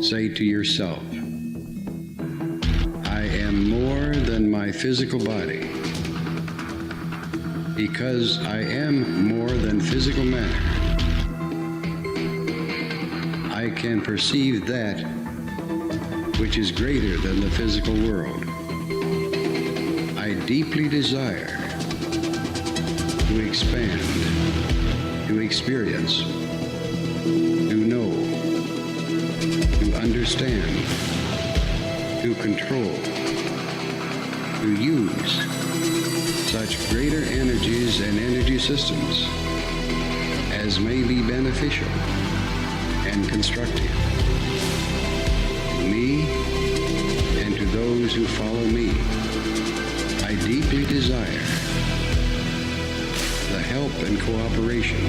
say to yourself, I am more than my physical body. Because I am more than physical matter, I can perceive that which is greater than the physical world. I deeply desire to expand, to experience, to know, to understand, to control, to use such greater energies and energy systems as may be beneficial and constructive to me and to those who follow me. I deeply desire the help and cooperation,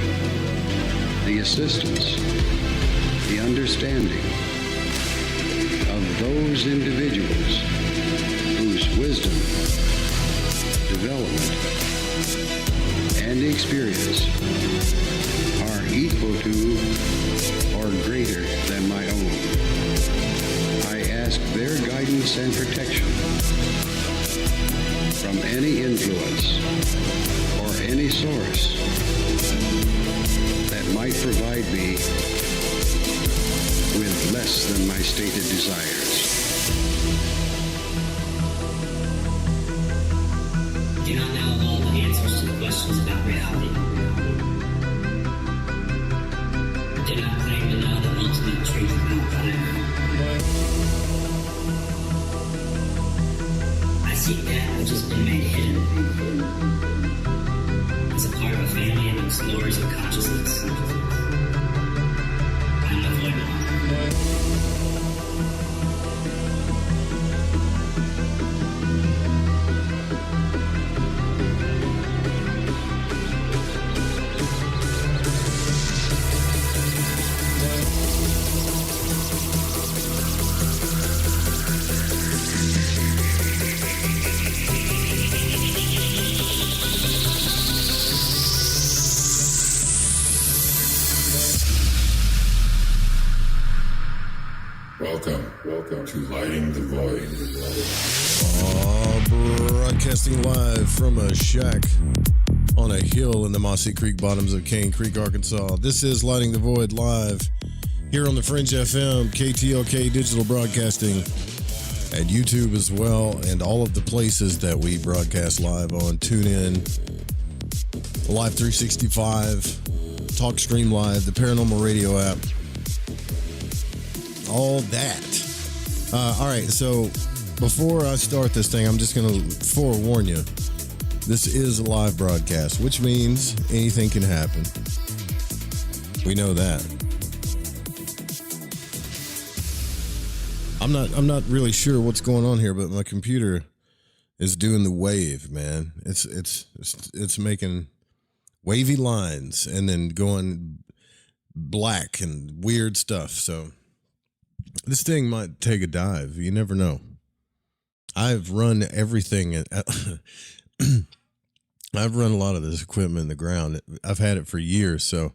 the assistance, the understanding of those individuals whose wisdom, development, and experience are equal to or greater than my own. I ask their guidance and protection from any influence or any source that might provide me with less than my stated desires. Do not know all the answers to the questions about reality. I do not claim to know the ultimate truth about life. I seek that which has been made hidden as a part of a family amongst lords of consciousness. I am the void one. Welcome to Lighting the Void. Broadcasting live from a shack on a hill in the Mossy Creek bottoms of Cane Creek, Arkansas. This is Lighting the Void live here on the Fringe FM, KTLK Digital Broadcasting, and YouTube as well, and all of the places that we broadcast live on. TuneIn, Live 365, TalkStream Live, the Paranormal Radio app, all that. All right, so before I start this thing, I'm just going to forewarn you. This is a live broadcast, which means anything can happen. We know that. I'm not really sure what's going on here, but my computer is doing the wave, man. It's making wavy lines and then going black and weird stuff. So this thing might take a dive. You never know. I've run everything. I've run a lot of this equipment in the ground. I've had it for years. So,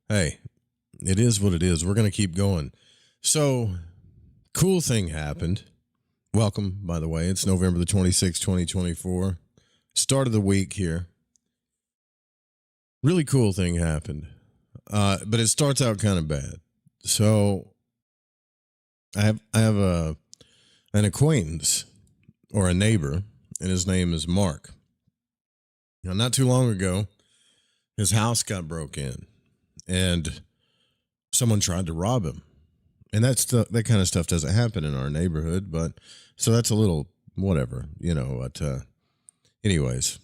hey, it is what it is. We're going to keep going. So, cool thing happened. Welcome, by the way. It's November the 26th, 2024. Start of the week here. Really cool thing happened. But it starts out kind of bad. So, I have an acquaintance or a neighbor, and his name is Mark. Now, not too long ago, his house got broke in, and someone tried to rob him. And that kind of stuff doesn't happen in our neighborhood, but so that's a little whatever, you know. But anyways,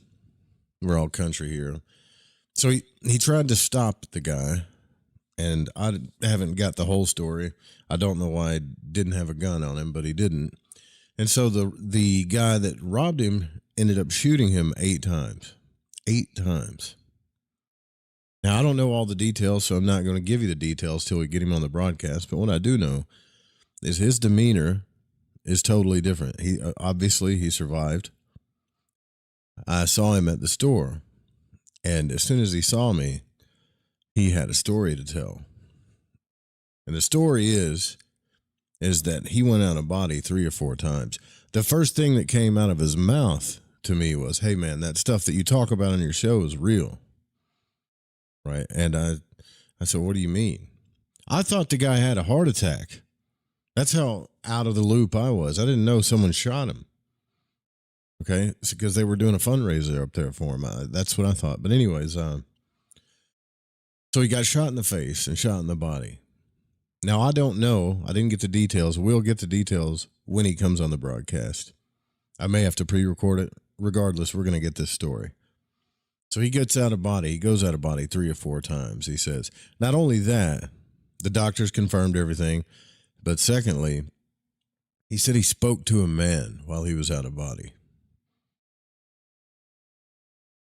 we're all country here. So he tried to stop the guy, and I haven't got the whole story. I don't know why he didn't have a gun on him, but he didn't. And so the guy that robbed him ended up shooting him 8 times. 8 times. Now, I don't know all the details, so I'm not going to give you the details till we get him on the broadcast. But what I do know is his demeanor is totally different. He obviously he survived. I saw him at the store, and as soon as he saw me, he had a story to tell. And the story is is that he went out of body 3 or 4 times. The first thing that came out of his mouth to me was, "Hey man, that stuff that you talk about on your show is real." Right? And I said, "What do you mean?" I thought the guy had a heart attack. That's how out of the loop I was. I didn't know someone shot him. Okay? It's because they were doing a fundraiser up there for him. That's what I thought. But anyways, so he got shot in the face and shot in the body. Now, I don't know. I didn't get the details. We'll get the details when he comes on the broadcast. I may have to pre-record it. Regardless, we're going to get this story. So he gets out of body. He goes out of body 3 or 4 times, he says. Not only that, the doctors confirmed everything, but secondly, he said he spoke to a man while he was out of body.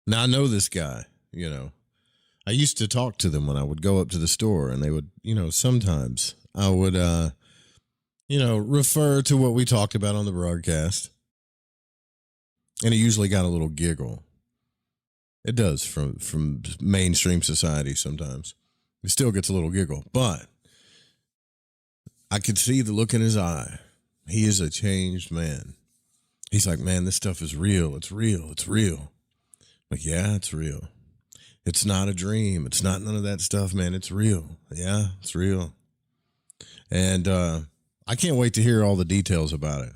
Now, I know this guy, you know. I used to talk to them when I would go up to the store, and they would, you know, sometimes I would, refer to what we talked about on the broadcast. And it usually got a little giggle. It does from mainstream society sometimes. It still gets a little giggle. But I could see the look in his eye. He is a changed man. He's like, "Man, this stuff is real. It's real. It's real." I'm like, "Yeah, it's real. It's not a dream. It's not none of that stuff, man. It's real. Yeah, it's real." And I can't wait to hear all the details about it.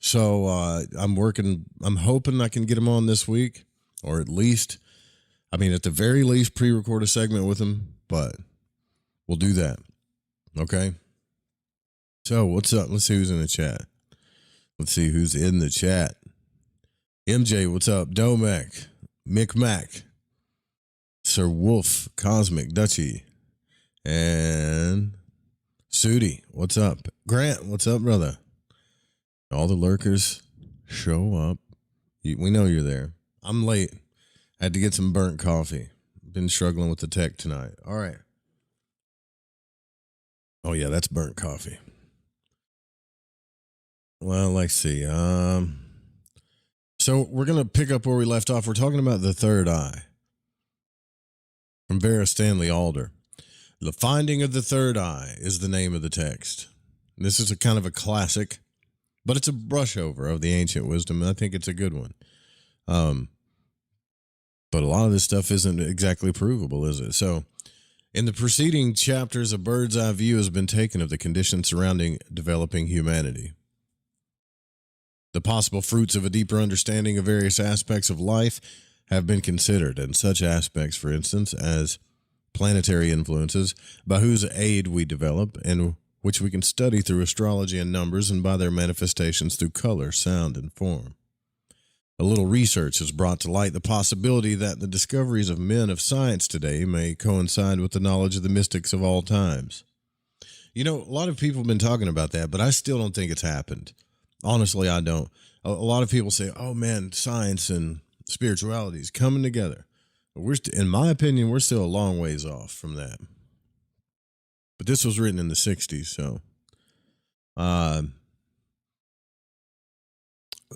So I'm hoping I can get him on this week, or at the very least, pre-record a segment with him, but we'll do that. Okay? So what's up? Let's see who's in the chat. MJ, what's up? Domek, Mick Mac, Sir Wolf, Cosmic, Dutchy, and Sudi, what's up? Grant, what's up, brother? All the lurkers show up. We know you're there. I'm late. I had to get some burnt coffee. Been struggling with the tech tonight. All right. Oh, yeah, that's burnt coffee. Well, let's see. So we're going to pick up where we left off. We're talking about the third eye from Vera Stanley Alder. The Finding of the Third Eye is the name of the text. This is a kind of a classic, but it's a brushover of the ancient wisdom, and I think it's a good one. But a lot of this stuff isn't exactly provable, is it? So, in the preceding chapters, a bird's eye view has been taken of the conditions surrounding developing humanity. The possible fruits of a deeper understanding of various aspects of life have been considered, and such aspects, for instance, as planetary influences, by whose aid we develop, and which we can study through astrology and numbers, and by their manifestations through color, sound, and form. A little research has brought to light the possibility that the discoveries of men of science today may coincide with the knowledge of the mystics of all times. You know, a lot of people have been talking about that, but I still don't think it's happened. Honestly, I don't. A lot of people say, "Oh man, science and spirituality is coming together." But in my opinion, we're still a long ways off from that. But this was written in the 60s, so.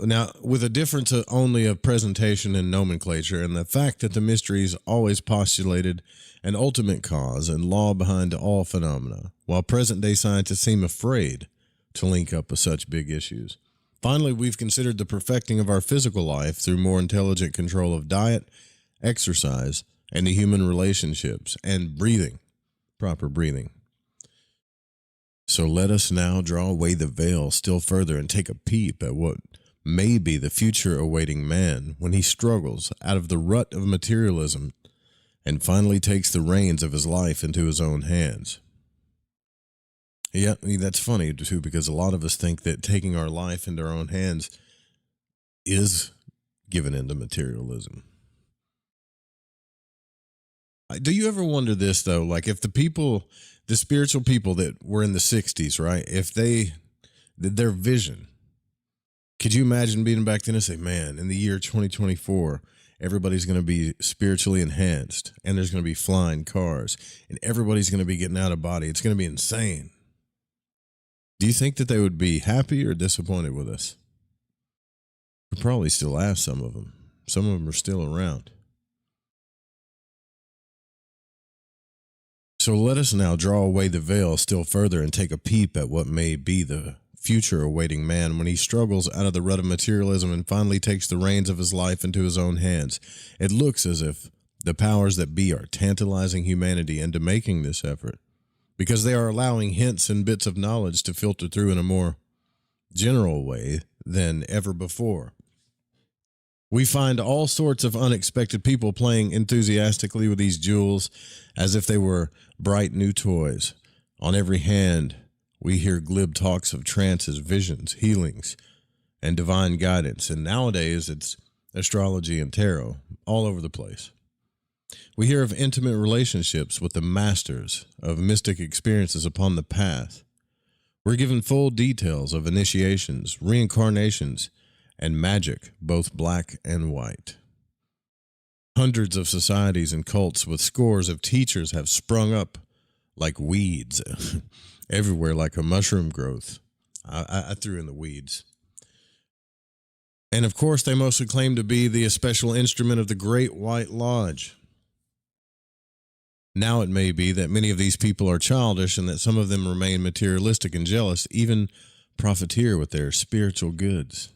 Now, with a difference only of presentation and nomenclature, and the fact that the mysteries always postulated an ultimate cause and law behind all phenomena, while present-day scientists seem afraid to link up with such big issues. Finally, we've considered the perfecting of our physical life through more intelligent control of diet, exercise, and the human relationships, and breathing, proper breathing. So let us now draw away the veil still further and take a peep at what may be the future awaiting man when he struggles out of the rut of materialism and finally takes the reins of his life into his own hands. Yeah, that's funny too, because a lot of us think that taking our life into our own hands is given into materialism. Do you ever wonder this, though? Like, if the spiritual people that were in the 60s, right? If their vision, could you imagine being back then and say, "Man, in the year 2024, everybody's going to be spiritually enhanced, and there's going to be flying cars, and everybody's going to be getting out of body. It's going to be insane." Do you think that they would be happy or disappointed with us? We'd probably still ask some of them. Some of them are still around. So let us now draw away the veil still further and take a peep at what may be the future awaiting man when he struggles out of the rut of materialism and finally takes the reins of his life into his own hands. It looks as if the powers that be are tantalizing humanity into making this effort, because they are allowing hints and bits of knowledge to filter through in a more general way than ever before. We find all sorts of unexpected people playing enthusiastically with these jewels as if they were bright new toys. On every hand, we hear glib talks of trances, visions, healings, and divine guidance. And nowadays, it's astrology and tarot all over the place. We hear of intimate relationships with the masters of mystic experiences upon the path. We're given full details of initiations, reincarnations, and magic, both black and white. Hundreds of societies and cults with scores of teachers have sprung up like weeds everywhere, like a mushroom growth. I threw in the weeds. And of course, they mostly claim to be the special instrument of the Great White Lodge. Now it may be that many of these people are childish and that some of them remain materialistic and jealous, even profiteer with their spiritual goods.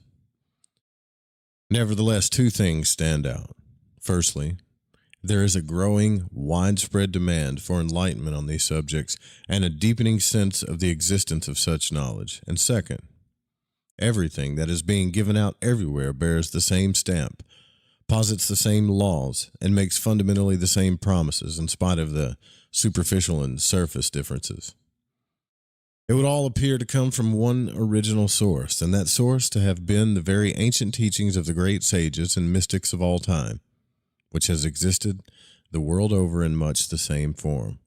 Nevertheless, two things stand out. Firstly, there is a growing, widespread demand for enlightenment on these subjects and a deepening sense of the existence of such knowledge. And second, everything that is being given out everywhere bears the same stamp, posits the same laws, and makes fundamentally the same promises in spite of the superficial and surface differences. It would all appear to come from one original source, and that source to have been the very ancient teachings of the great sages and mystics of all time, which has existed the world over in much the same form.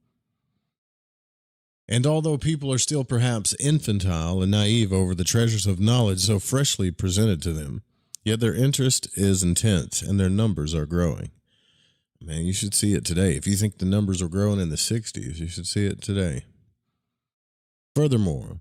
And although people are still perhaps infantile and naive over the treasures of knowledge so freshly presented to them, yet their interest is intense and their numbers are growing. Man, you should see it today. If you think the numbers are growing in the 60s, you should see it today. Furthermore,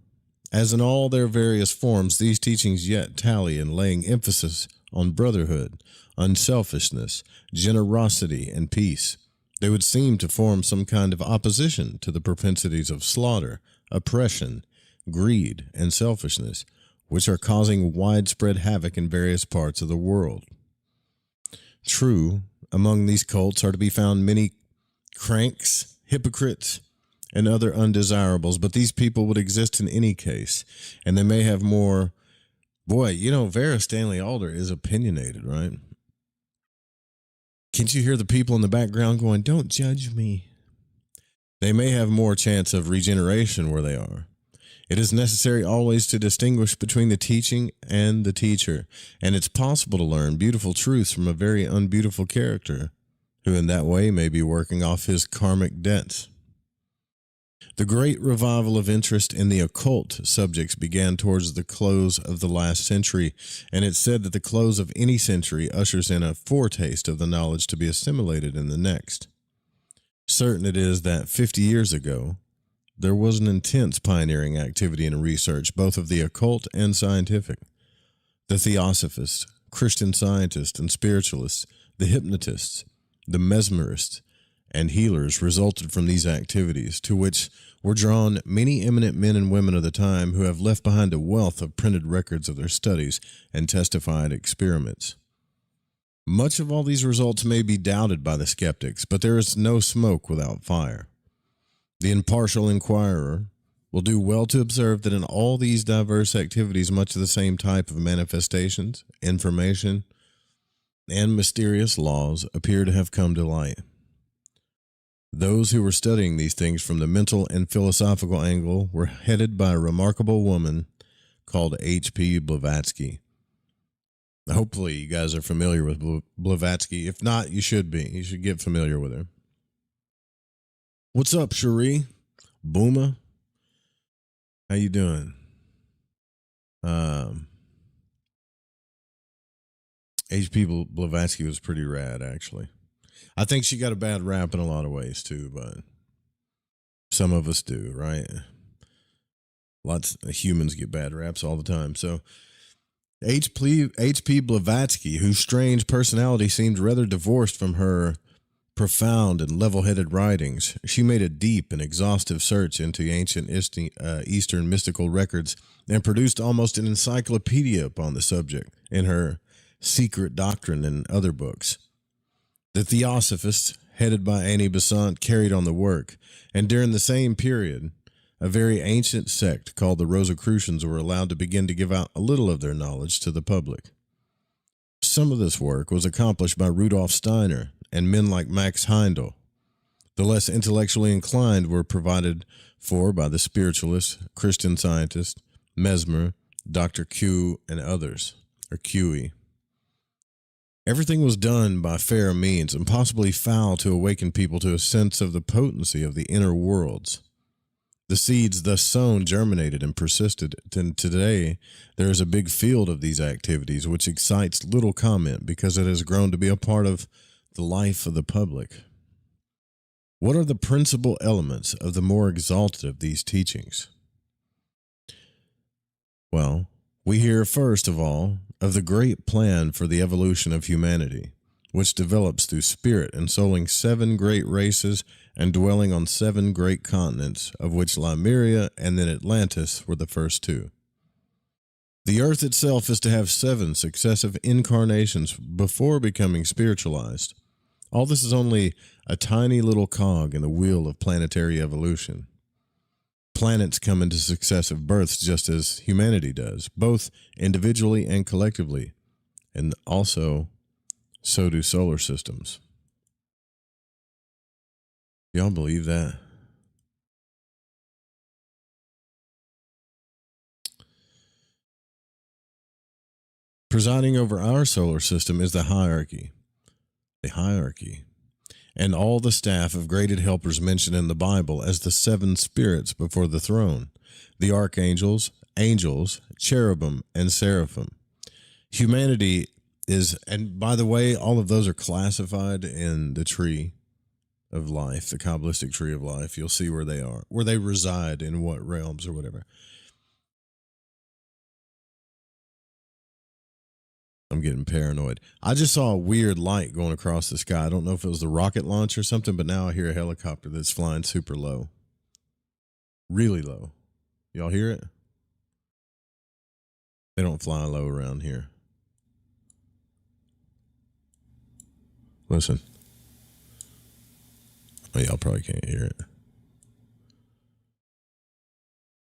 as in all their various forms, these teachings yet tally in laying emphasis on brotherhood, unselfishness, generosity, and peace. They would seem to form some kind of opposition to the propensities of slaughter, oppression, greed, and selfishness, which are causing widespread havoc in various parts of the world. True, among these cults are to be found many cranks, hypocrites, and other undesirables, but these people would exist in any case, and they may have more. Boy, Vera Stanley Alder is opinionated, right? Can't you hear the people in the background going, "Don't judge me"? They may have more chance of regeneration where they are. It is necessary always to distinguish between the teaching and the teacher, and it's possible to learn beautiful truths from a very unbeautiful character, who in that way may be working off his karmic debts. The great revival of interest in the occult subjects began towards the close of the last century, and it's said that the close of any century ushers in a foretaste of the knowledge to be assimilated in the next. Certain it is that 50 years ago, there was an intense pioneering activity in research, both of the occult and scientific. The theosophists, Christian scientists and spiritualists, the hypnotists, the mesmerists, and healers resulted from these activities, to which were drawn many eminent men and women of the time who have left behind a wealth of printed records of their studies and testified experiments. Much of all these results may be doubted by the skeptics, but there is no smoke without fire. The impartial inquirer will do well to observe that in all these diverse activities, much of the same type of manifestations, information, and mysterious laws appear to have come to light. Those who were studying these things from the mental and philosophical angle were headed by a remarkable woman called H.P. Blavatsky. Hopefully you guys are familiar with Blavatsky. If not, you should be. You should get familiar with her. What's up, Cherie? Booma? How you doing? H.P. Blavatsky was pretty rad, actually. I think she got a bad rap in a lot of ways, too, but some of us do, right? Lots of humans get bad raps all the time. So H.P. Blavatsky, whose strange personality seemed rather divorced from her profound and level-headed writings, she made a deep and exhaustive search into ancient Eastern mystical records and produced almost an encyclopedia upon the subject in her Secret Doctrine and other books. The Theosophists, headed by Annie Besant, carried on the work, and during the same period, a very ancient sect called the Rosicrucians were allowed to begin to give out a little of their knowledge to the public. Some of this work was accomplished by Rudolf Steiner and men like Max Heindel. The less intellectually inclined were provided for by the spiritualists, Christian Scientists, Mesmer, Dr. Q, and others, or QE. Everything was done by fair means and possibly foul to awaken people to a sense of the potency of the inner worlds. The seeds thus sown germinated and persisted, and today there is a big field of these activities which excites little comment because it has grown to be a part of the life of the public. What are the principal elements of the more exalted of these teachings? Well, we hear first of all of the great plan for the evolution of humanity, which develops through spirit ensouling 7 great races and dwelling on 7 great continents, of which Lemuria and then Atlantis were the first 2. The earth itself is to have 7 successive incarnations before becoming spiritualized. All this is only a tiny little cog in the wheel of planetary evolution. Planets come into successive births just as humanity does, both individually and collectively, and also so do solar systems. Y'all believe that? Presiding over our solar system is the hierarchy. The hierarchy. And all the staff of graded helpers mentioned in the Bible as the 7 spirits before the throne, the archangels, angels, cherubim, and seraphim. Humanity is, and by the way, all of those are classified in the tree of life, the Kabbalistic tree of life. You'll see where they are, where they reside in what realms or whatever. I'm getting paranoid. I just saw a weird light going across the sky. I don't know if it was the rocket launch or something, but now I hear a helicopter that's flying super low. Really low. Y'all hear it? They don't fly low around here. Listen. Oh, y'all probably can't hear it.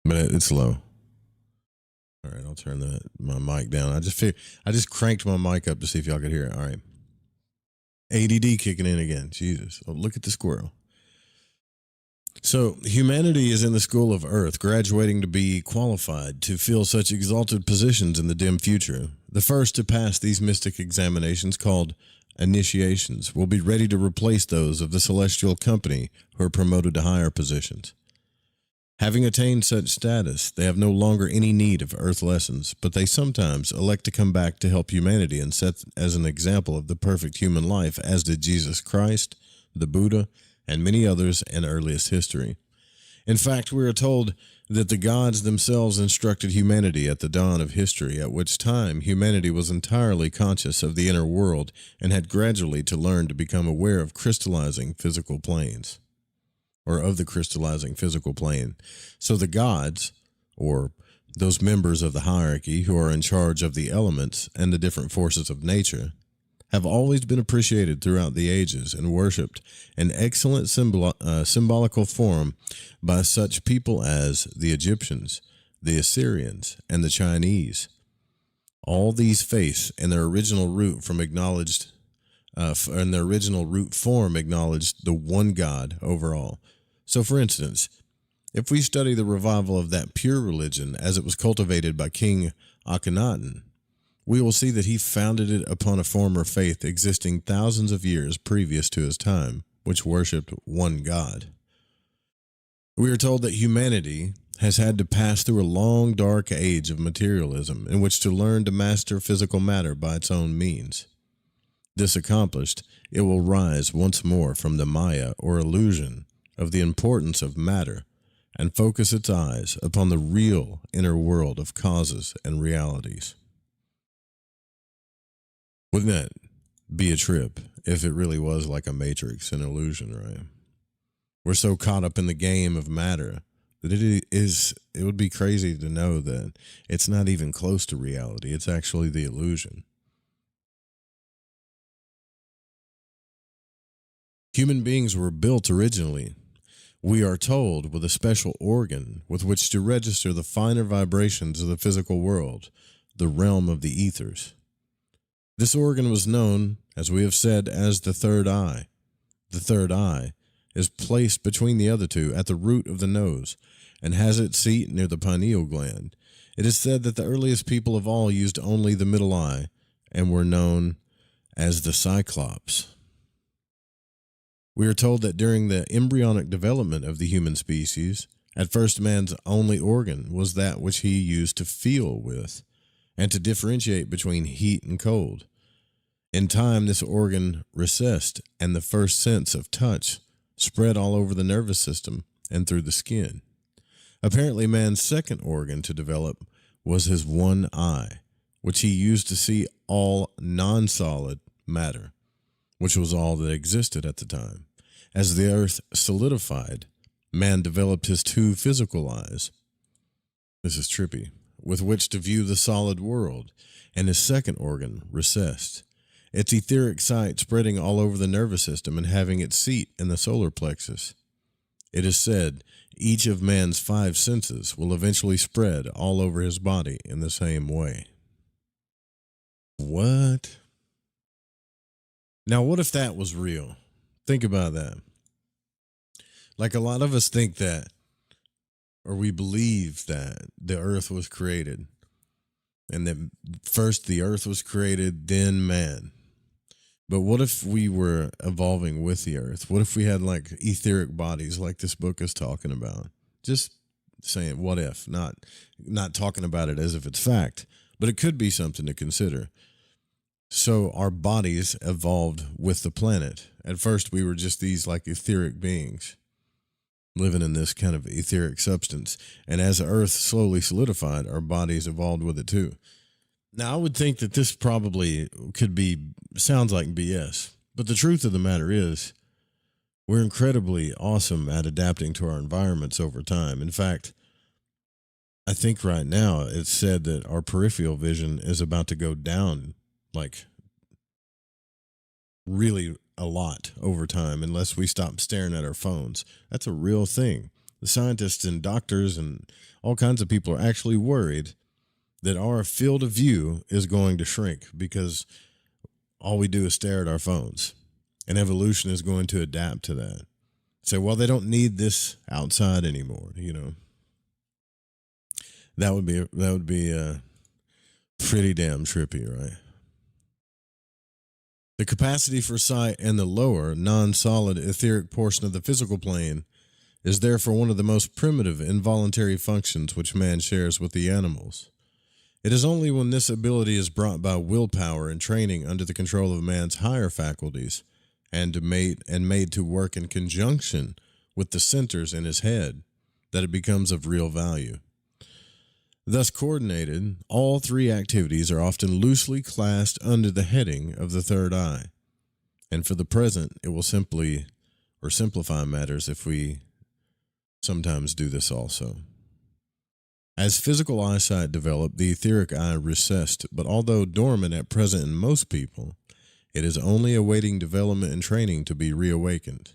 But it's low. All right, I'll turn my mic down. I just cranked my mic up to see if y'all could hear it. All right. ADD kicking in again. Jesus. Oh, look at the squirrel. So humanity is in the school of earth, graduating to be qualified to fill such exalted positions in the dim future. The first to pass these mystic examinations, called initiations, will be ready to replace those of the celestial company who are promoted to higher positions. Having attained such status, they have no longer any need of earth lessons, but they sometimes elect to come back to help humanity and set as an example of the perfect human life, as did Jesus Christ, the Buddha, and many others in earliest history. In fact, we are told that the gods themselves instructed humanity at the dawn of history, at which time humanity was entirely conscious of the inner world and had gradually to learn to become aware of crystallizing physical planes, or of the crystallizing physical plane. So the gods, or those members of the hierarchy who are in charge of the elements and the different forces of nature, have always been appreciated throughout the ages and worshipped in excellent symbolical form by such people as the Egyptians, the Assyrians, and the Chinese. All these faiths in their original root form acknowledged the one God over all. So, for instance, if we study the revival of that pure religion as it was cultivated by King Akhenaten, we will see that he founded it upon a former faith existing thousands of years previous to his time, which worshipped one God. We are told that humanity has had to pass through a long, dark age of materialism in which to learn to master physical matter by its own means. This accomplished, it will rise once more from the Maya, or illusion, of the importance of matter and focus its eyes upon the real inner world of causes and realities. Wouldn't be a trip if it really was like a matrix, an illusion, right? We're so caught up in the game of matter that it would be crazy to know that it's not even close to reality. It's actually the illusion. Human beings were built originally, we are told, with a special organ with which to register the finer vibrations of the physical world, the realm of the ethers. This organ was known, as we have said, as the third eye. The third eye is placed between the other two at the root of the nose and has its seat near the pineal gland. It is said that the earliest people of all used only the middle eye and were known as the Cyclops. We are told that during the embryonic development of the human species, at first man's only organ was that which he used to feel with and to differentiate between heat and cold. In time, this organ recessed, and the first sense of touch spread all over the nervous system and through the skin. Apparently, man's second organ to develop was his one eye, which he used to see all non-solid matter, which was all that existed at the time. As the earth solidified, man developed his two physical eyes. This is trippy, with which to view the solid world, and his second organ recessed, its etheric sight spreading all over the nervous system and having its seat in the solar plexus. It is said each of man's five senses will eventually spread all over his body in the same way. What? Now, what if that was real? Think about that. Like, a lot of us think that, or we believe that the earth was created, and that first the earth was created, then man. But what if we were evolving with the earth? What if we had like etheric bodies like this book is talking about? Just saying, what if? Not talking about it as if it's fact, but it could be something to consider. So our bodies evolved with the planet. At first, we were just these like etheric beings living in this kind of etheric substance. And as the earth slowly solidified, our bodies evolved with it too. Now, I would think that this probably sounds like BS, but the truth of the matter is we're incredibly awesome at adapting to our environments over time. In fact, I think right now it's said that our peripheral vision is about to go down like really a lot over time unless we stop staring at our phones. That's a real thing. The scientists and doctors and all kinds of people are actually worried that our field of view is going to shrink because all we do is stare at our phones, and evolution is going to adapt to that. So, well, they don't need this outside anymore, you know. That would be pretty damn trippy, right? The capacity for sight in the lower, non-solid etheric portion of the physical plane is therefore one of the most primitive involuntary functions which man shares with the animals. It is only when this ability is brought by willpower and training under the control of man's higher faculties and made to work in conjunction with the centers in his head that it becomes of real value. Thus coordinated, all three activities are often loosely classed under the heading of the third eye. And for the present, it will simplify matters if we sometimes do this also. As physical eyesight developed, the etheric eye recessed, but although dormant at present in most people, it is only awaiting development and training to be reawakened.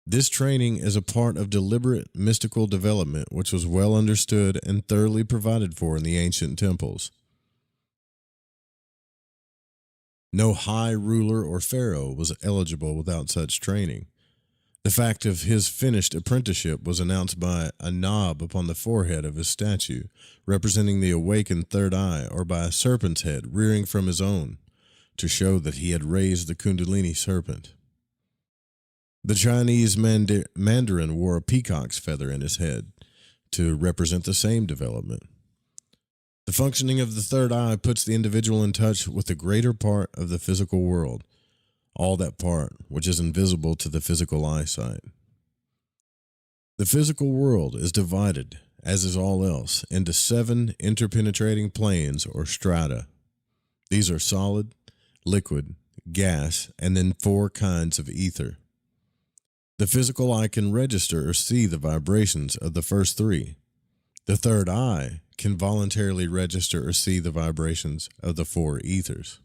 This training is a part of deliberate mystical development which was well understood and thoroughly provided for in the ancient temples. No high ruler or pharaoh was eligible without such training. The fact of his finished apprenticeship was announced by a knob upon the forehead of his statue, representing the awakened third eye, or by a serpent's head rearing from his own, to show that he had raised the Kundalini serpent. The Chinese Mandarin wore a peacock's feather in his head to represent the same development. The functioning of the third eye puts the individual in touch with the greater part of the physical world, all that part which is invisible to the physical eyesight. The physical world is divided, as is all else, into 7 interpenetrating planes or strata. These are solid, liquid, gas, and then 4 kinds of ether. The physical eye can register or see the vibrations of the first 3. The third eye can voluntarily register or see the vibrations of the 4 ethers.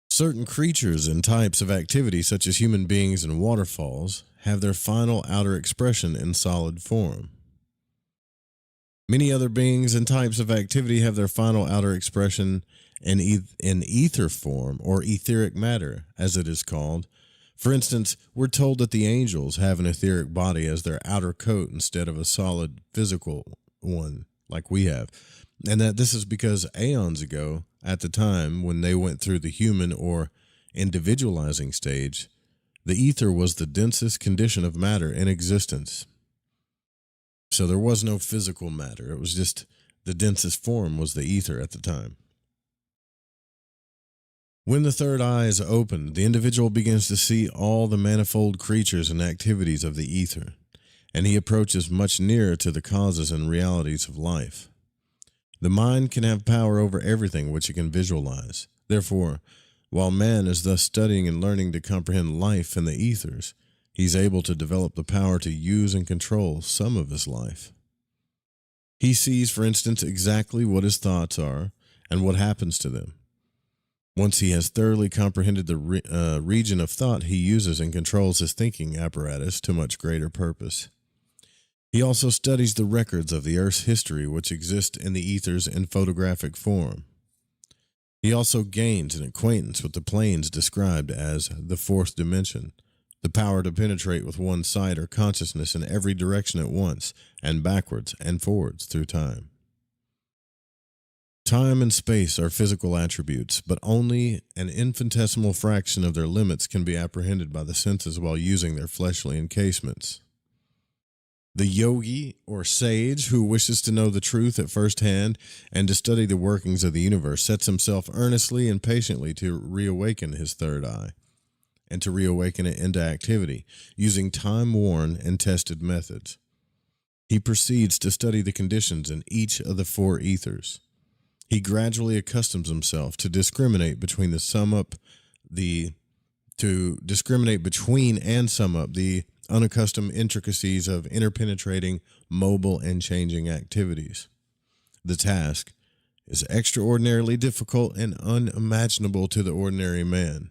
Certain creatures and types of activity, such as human beings and waterfalls, have their final outer expression in solid form. Many other beings and types of activity have their final outer expression in ether form, or etheric matter, as it is called. For instance, we're told that the angels have an etheric body as their outer coat instead of a solid physical one like we have, and that this is because aeons ago, at the time when they went through the human or individualizing stage, the ether was the densest condition of matter in existence. So there was no physical matter. It was just the densest form was the ether at the time. When the third eye is opened, the individual begins to see all the manifold creatures and activities of the ether, and he approaches much nearer to the causes and realities of life. The mind can have power over everything which it can visualize. Therefore, while man is thus studying and learning to comprehend life in the ethers, he's able to develop the power to use and control some of his life. He sees, for instance, exactly what his thoughts are and what happens to them. Once he has thoroughly comprehended the region of thought, he uses and controls his thinking apparatus to much greater purpose. He also studies the records of the Earth's history which exist in the ethers in photographic form. He also gains an acquaintance with the planes described as the 4th dimension, the power to penetrate with one sight or consciousness in every direction at once, and backwards and forwards through time. Time and space are physical attributes, but only an infinitesimal fraction of their limits can be apprehended by the senses while using their fleshly encasements. The yogi or sage who wishes to know the truth at first hand and to study the workings of the universe sets himself earnestly and patiently to reawaken his third eye and to reawaken it into activity using time-worn and tested methods. He proceeds to study the conditions in each of the 4 ethers. He gradually accustoms himself to discriminate between and sum up the unaccustomed intricacies of interpenetrating, mobile, and changing activities. The task is extraordinarily difficult and unimaginable to the ordinary man,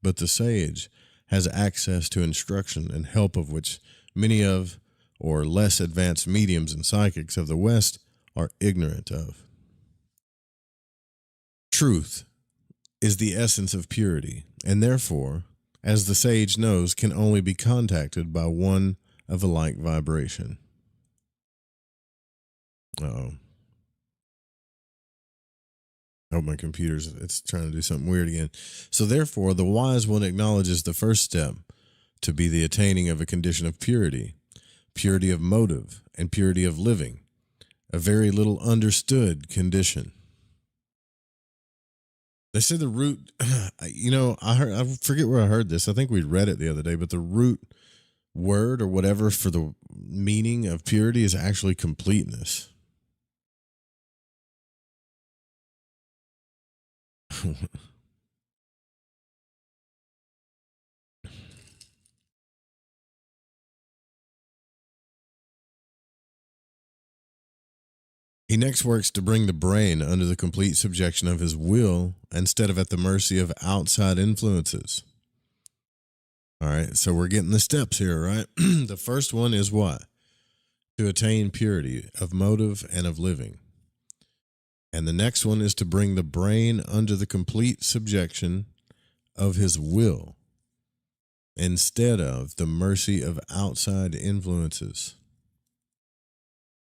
but the sage has access to instruction and help of which many of or less advanced mediums and psychics of the West are ignorant of. Truth is the essence of purity, and therefore, as the sage knows, can only be contacted by one of a like vibration. Uh-oh. Oh, my it's trying to do something weird again. So therefore, the wise one acknowledges the first step to be the attaining of a condition of purity of motive, and purity of living, a very little understood condition. They said the root, I forget where I heard this. I think we read it the other day, but the root word or whatever for the meaning of purity is actually completeness. He next works to bring the brain under the complete subjection of his will instead of at the mercy of outside influences. All right, so we're getting the steps here, right? The first one is what? To attain purity of motive and of living. And the next one is to bring the brain under the complete subjection of his will instead of the mercy of outside influences.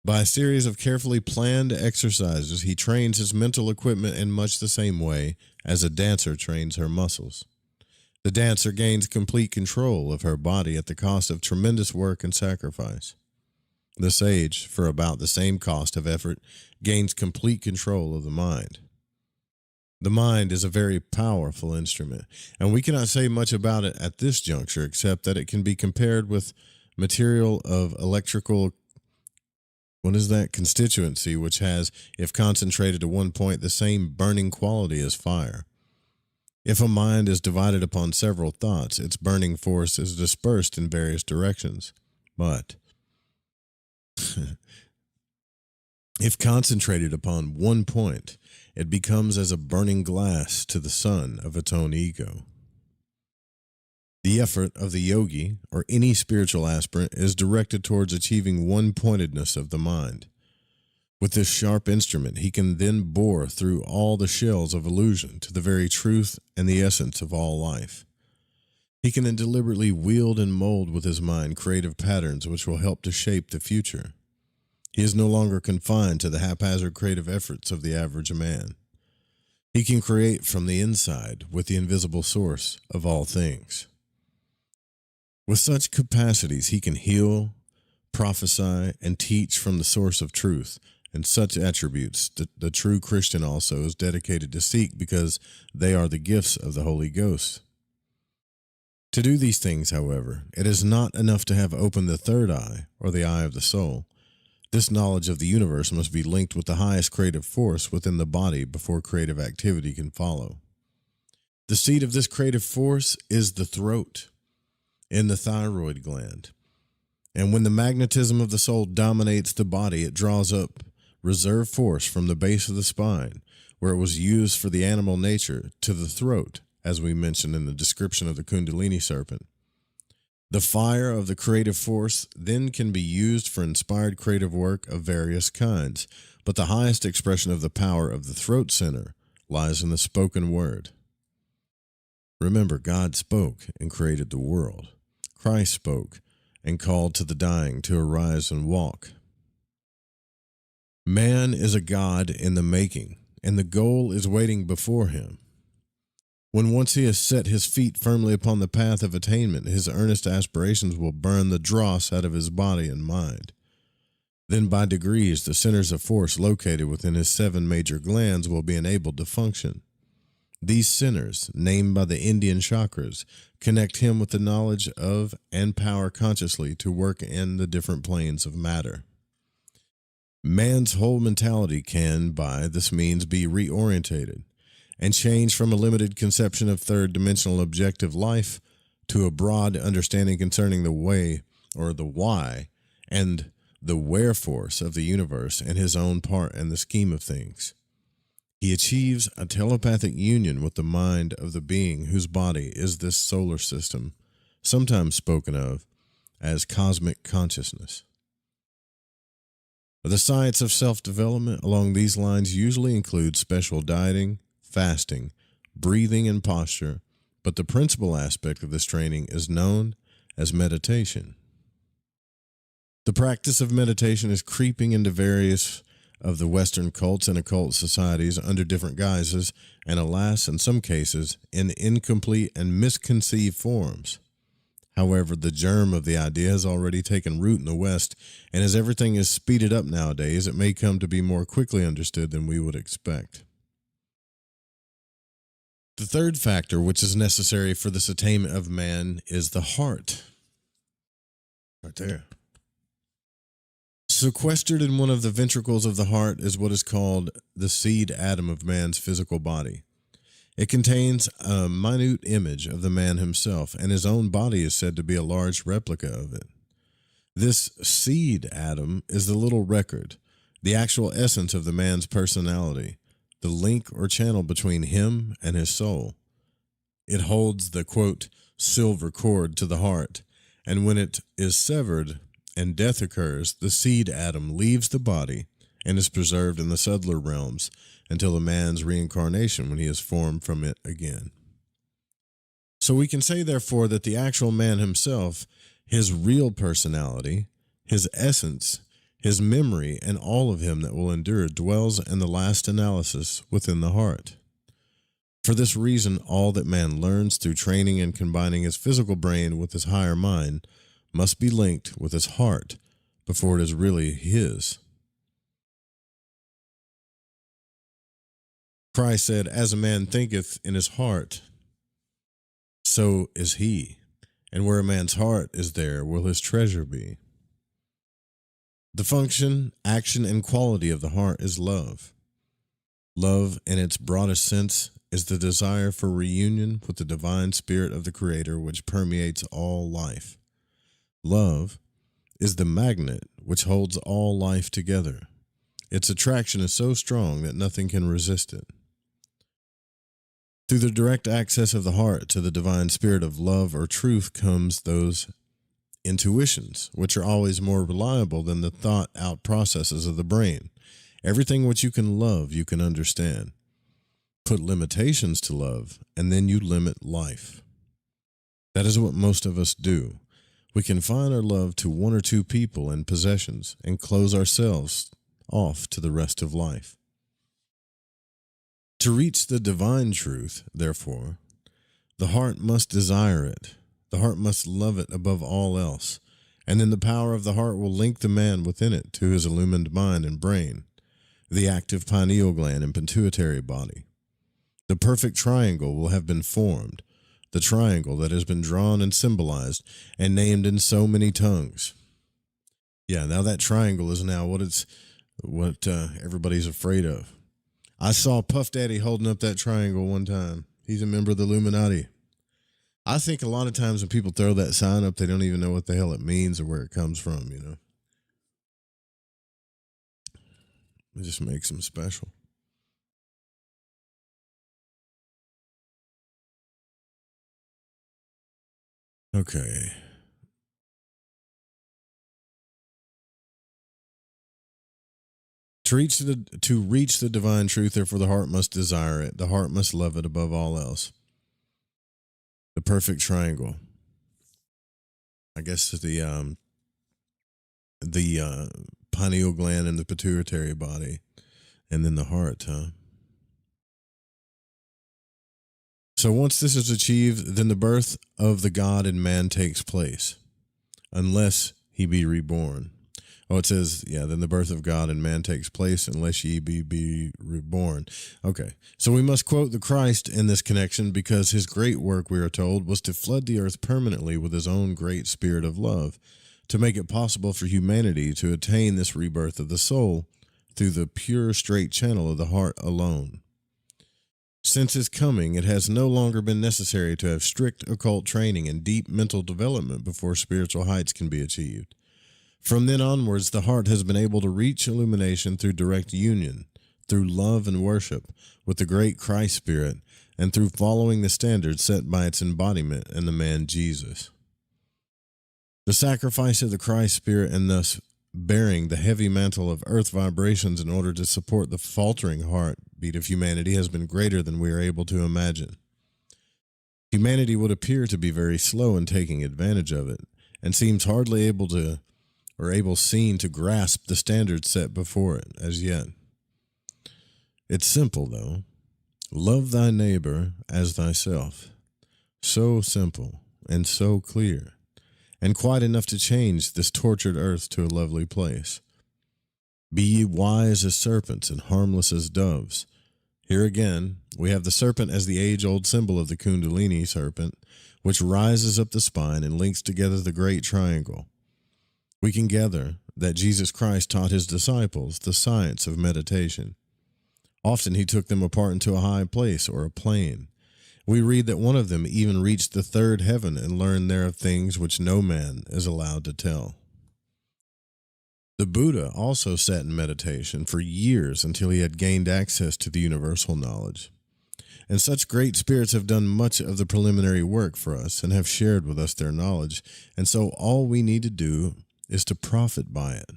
By a series of carefully planned exercises, he trains his mental equipment in much the same way as a dancer trains her muscles. The dancer gains complete control of her body at the cost of tremendous work and sacrifice. The sage, for about the same cost of effort, gains complete control of the mind. The mind is a very powerful instrument, and we cannot say much about it at this juncture except that it can be compared with material of electrical constituency, which has, if concentrated to one point, the same burning quality as fire. If a mind is divided upon several thoughts, its burning force is dispersed in various directions. But if concentrated upon one point, it becomes as a burning glass to the sun of its own ego. The effort of the yogi, or any spiritual aspirant, is directed towards achieving one-pointedness of the mind. With this sharp instrument, he can then bore through all the shells of illusion to the very truth and the essence of all life. He can then deliberately wield and mold with his mind creative patterns which will help to shape the future. He is no longer confined to the haphazard creative efforts of the average man. He can create from the inside with the invisible source of all things. With such capacities, he can heal, prophesy, and teach from the source of truth, and such attributes the true Christian also is dedicated to seek because they are the gifts of the Holy Ghost. To do these things, however, it is not enough to have opened the third eye, or the eye of the soul. This knowledge of the universe must be linked with the highest creative force within the body before creative activity can follow. The seat of this creative force is the throat, in the thyroid gland. And when the magnetism of the soul dominates the body, it draws up reserve force from the base of the spine, where it was used for the animal nature, to the throat, as we mentioned in the description of the Kundalini serpent. The fire of the creative force then can be used for inspired creative work of various kinds, but the highest expression of the power of the throat center lies in the spoken word. Remember, God spoke and created the world. Christ spoke and called to the dying to arise and walk. Man is a God in the making, and the goal is waiting before him. When once he has set his feet firmly upon the path of attainment, his earnest aspirations will burn the dross out of his body and mind. Then by degrees, the centers of force located within his 7 major glands will be enabled to function. These centers, named by the Indian chakras, connect him with the knowledge of and power consciously to work in the different planes of matter. Man's whole mentality can, by this means, be reorientated and change from a limited conception of third-dimensional objective life to a broad understanding concerning the way, or the why, and the wherefores of the universe and his own part in the scheme of things. He achieves a telepathic union with the mind of the being whose body is this solar system, sometimes spoken of as cosmic consciousness. The science of self-development along these lines usually includes special dieting, fasting, breathing, and posture, but the principal aspect of this training is known as meditation. The practice of meditation is creeping into various of the Western cults and occult societies under different guises, and alas, in some cases, in incomplete and misconceived forms. However, the germ of the idea has already taken root in the West, and as everything is speeded up nowadays, it may come to be more quickly understood than we would expect. The third factor which is necessary for this attainment of man is the heart. Right there. Sequestered in one of the ventricles of the heart is what is called the seed atom of man's physical body. It contains a minute image of the man himself, and his own body is said to be a large replica of it. This seed atom is the little record, the actual essence of the man's personality, the link or channel between him and his soul. It holds the, quote, silver cord to the heart, and when it is severed and death occurs, the seed atom leaves the body and is preserved in the subtler realms until a man's reincarnation when he is formed from it again. So we can say, therefore, that the actual man himself, his real personality, his essence, his memory, and all of him that will endure dwells in the last analysis within the heart. For this reason, all that man learns through training and combining his physical brain with his higher mind must be linked with his heart before it is really his. Christ said, as a man thinketh in his heart, so is he. And where a man's heart is, there will his treasure be. The function, action, and quality of the heart is love. Love, in its broadest sense, is the desire for reunion with the divine spirit of the Creator which permeates all life. Love is the magnet which holds all life together. Its attraction is so strong that nothing can resist it. Through the direct access of the heart to the divine spirit of love or truth comes those intuitions, which are always more reliable than the thought-out processes of the brain. Everything which you can love, you can understand. Put limitations to love, and then you limit life. That is what most of us do. We confine our love to one or two people and possessions and close ourselves off to the rest of life. To reach the divine truth, therefore, the heart must desire it. The heart must love it above all else, and then the power of the heart will link the man within it to his illumined mind and brain, the active pineal gland and pituitary body. The perfect triangle will have been formed, the triangle that has been drawn and symbolized and named in so many tongues. Yeah, now that triangle is now what everybody's afraid of. I saw Puff Daddy holding up that triangle one time. He's a member of the Illuminati. I think a lot of times when people throw that sign up, they don't even know what the hell it means or where it comes from, you know. It just makes them special. Okay. To reach the divine truth, therefore the heart must desire it. The heart must love it above all else. The perfect triangle. I guess the pineal gland and the pituitary body, and then the heart, huh? So once this is achieved, then the birth of the God in man takes place, unless he be reborn. Oh, it says, then the birth of God in man takes place unless ye be reborn. Okay, so we must quote the Christ in this connection because his great work, we are told, was to flood the earth permanently with his own great spirit of love, to make it possible for humanity to attain this rebirth of the soul through the pure, straight channel of the heart alone. Since his coming, it has no longer been necessary to have strict occult training and deep mental development before spiritual heights can be achieved. From then onwards, the heart has been able to reach illumination through direct union, through love and worship with the great Christ Spirit, and through following the standards set by its embodiment in the man Jesus. The sacrifice of the Christ Spirit and thus bearing the heavy mantle of earth vibrations in order to support the faltering heartbeat of humanity has been greater than we are able to imagine. Humanity would appear to be very slow in taking advantage of it, and seems hardly able seen to grasp the standards set before it as yet. It's simple, though. Love thy neighbor as thyself. So simple and so clear, and quite enough to change this tortured earth to a lovely place. Be ye wise as serpents and harmless as doves. Here again, we have the serpent as the age-old symbol of the Kundalini serpent, which rises up the spine and links together the great triangle. We can gather that Jesus Christ taught his disciples the science of meditation. Often he took them apart into a high place or a plane. We read that one of them even reached the third heaven and learned there of things which no man is allowed to tell. The Buddha also sat in meditation for years until he had gained access to the universal knowledge. And such great spirits have done much of the preliminary work for us and have shared with us their knowledge, and so all we need to do is to profit by it.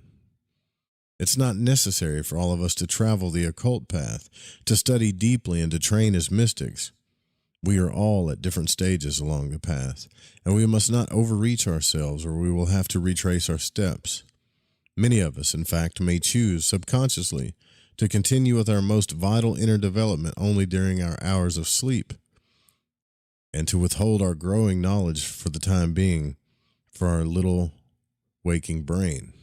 It's not necessary for all of us to travel the occult path, to study deeply and to train as mystics. We are all at different stages along the path, and we must not overreach ourselves or we will have to retrace our steps. Many of us, in fact, may choose subconsciously to continue with our most vital inner development only during our hours of sleep, and to withhold our growing knowledge for the time being for our little waking brain.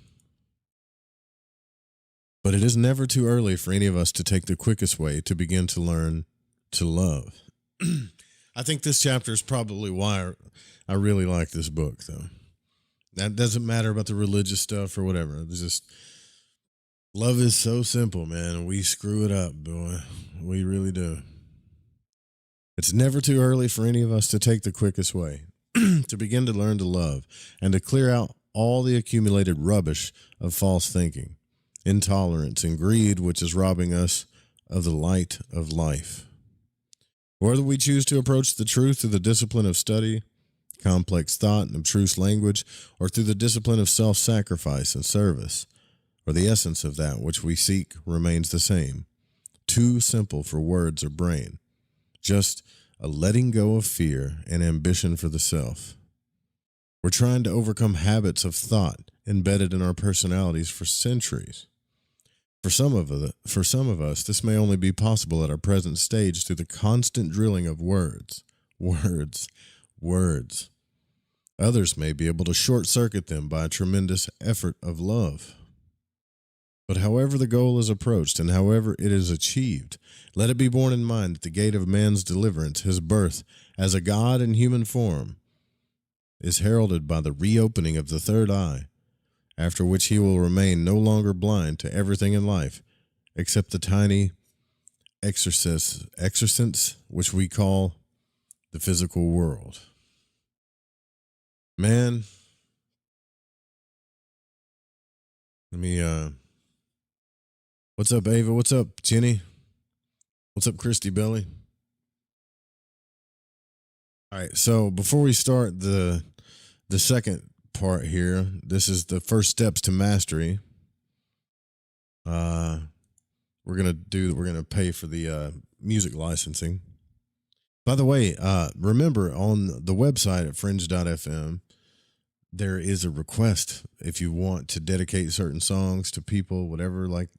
But it is never too early for any of us to take the quickest way to begin to learn to love. I think this chapter is probably why I really like this book, though. That doesn't matter about the religious stuff or whatever. There's just Love is so simple, man. We screw it up, boy. We really do. It's never too early for any of us to take the quickest way, to begin to learn to love, and to clear out all the accumulated rubbish of false thinking, intolerance, and greed, which is robbing us of the light of life. Whether we choose to approach the truth through the discipline of study, complex thought, and abstruse language, or through the discipline of self-sacrifice and service, or the essence of that which we seek remains the same, too simple for words or brain, just a letting go of fear and ambition for the self. We're trying to overcome habits of thought embedded in our personalities for centuries. For some of us, this may only be possible at our present stage through the constant drilling of words. Others may be able to short-circuit them by a tremendous effort of love. But however the goal is approached and however it is achieved, let it be borne in mind that the gate of man's deliverance, his birth as a God in human form, is heralded by the reopening of the third eye, after which he will remain no longer blind to everything in life except the tiny excrescence which we call the physical world. Man, let me, what's up, Ava? What's up, Jenny? What's up, Christy Belly? All right, so before we start the second part here, this is the first steps to mastery. We're gonna pay for the music licensing. By the way, remember on the website at fringe.fm, there is a request if you want to dedicate certain songs to people, whatever, like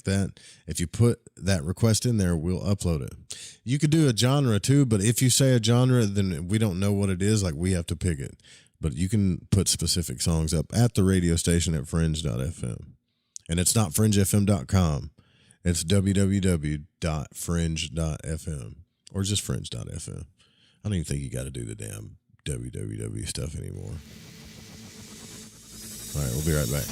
that. If you put that request in there, we'll upload it. You could do a genre too, but if you say a genre, then we don't know what it is. Like, we have to pick it. But you can put specific songs up at the radio station at fringe.fm. And it's not fringefm.com. It's www.fringe.fm or just fringe.fm. I don't even think you got to do the damn www stuff anymore. All right, we'll be right back.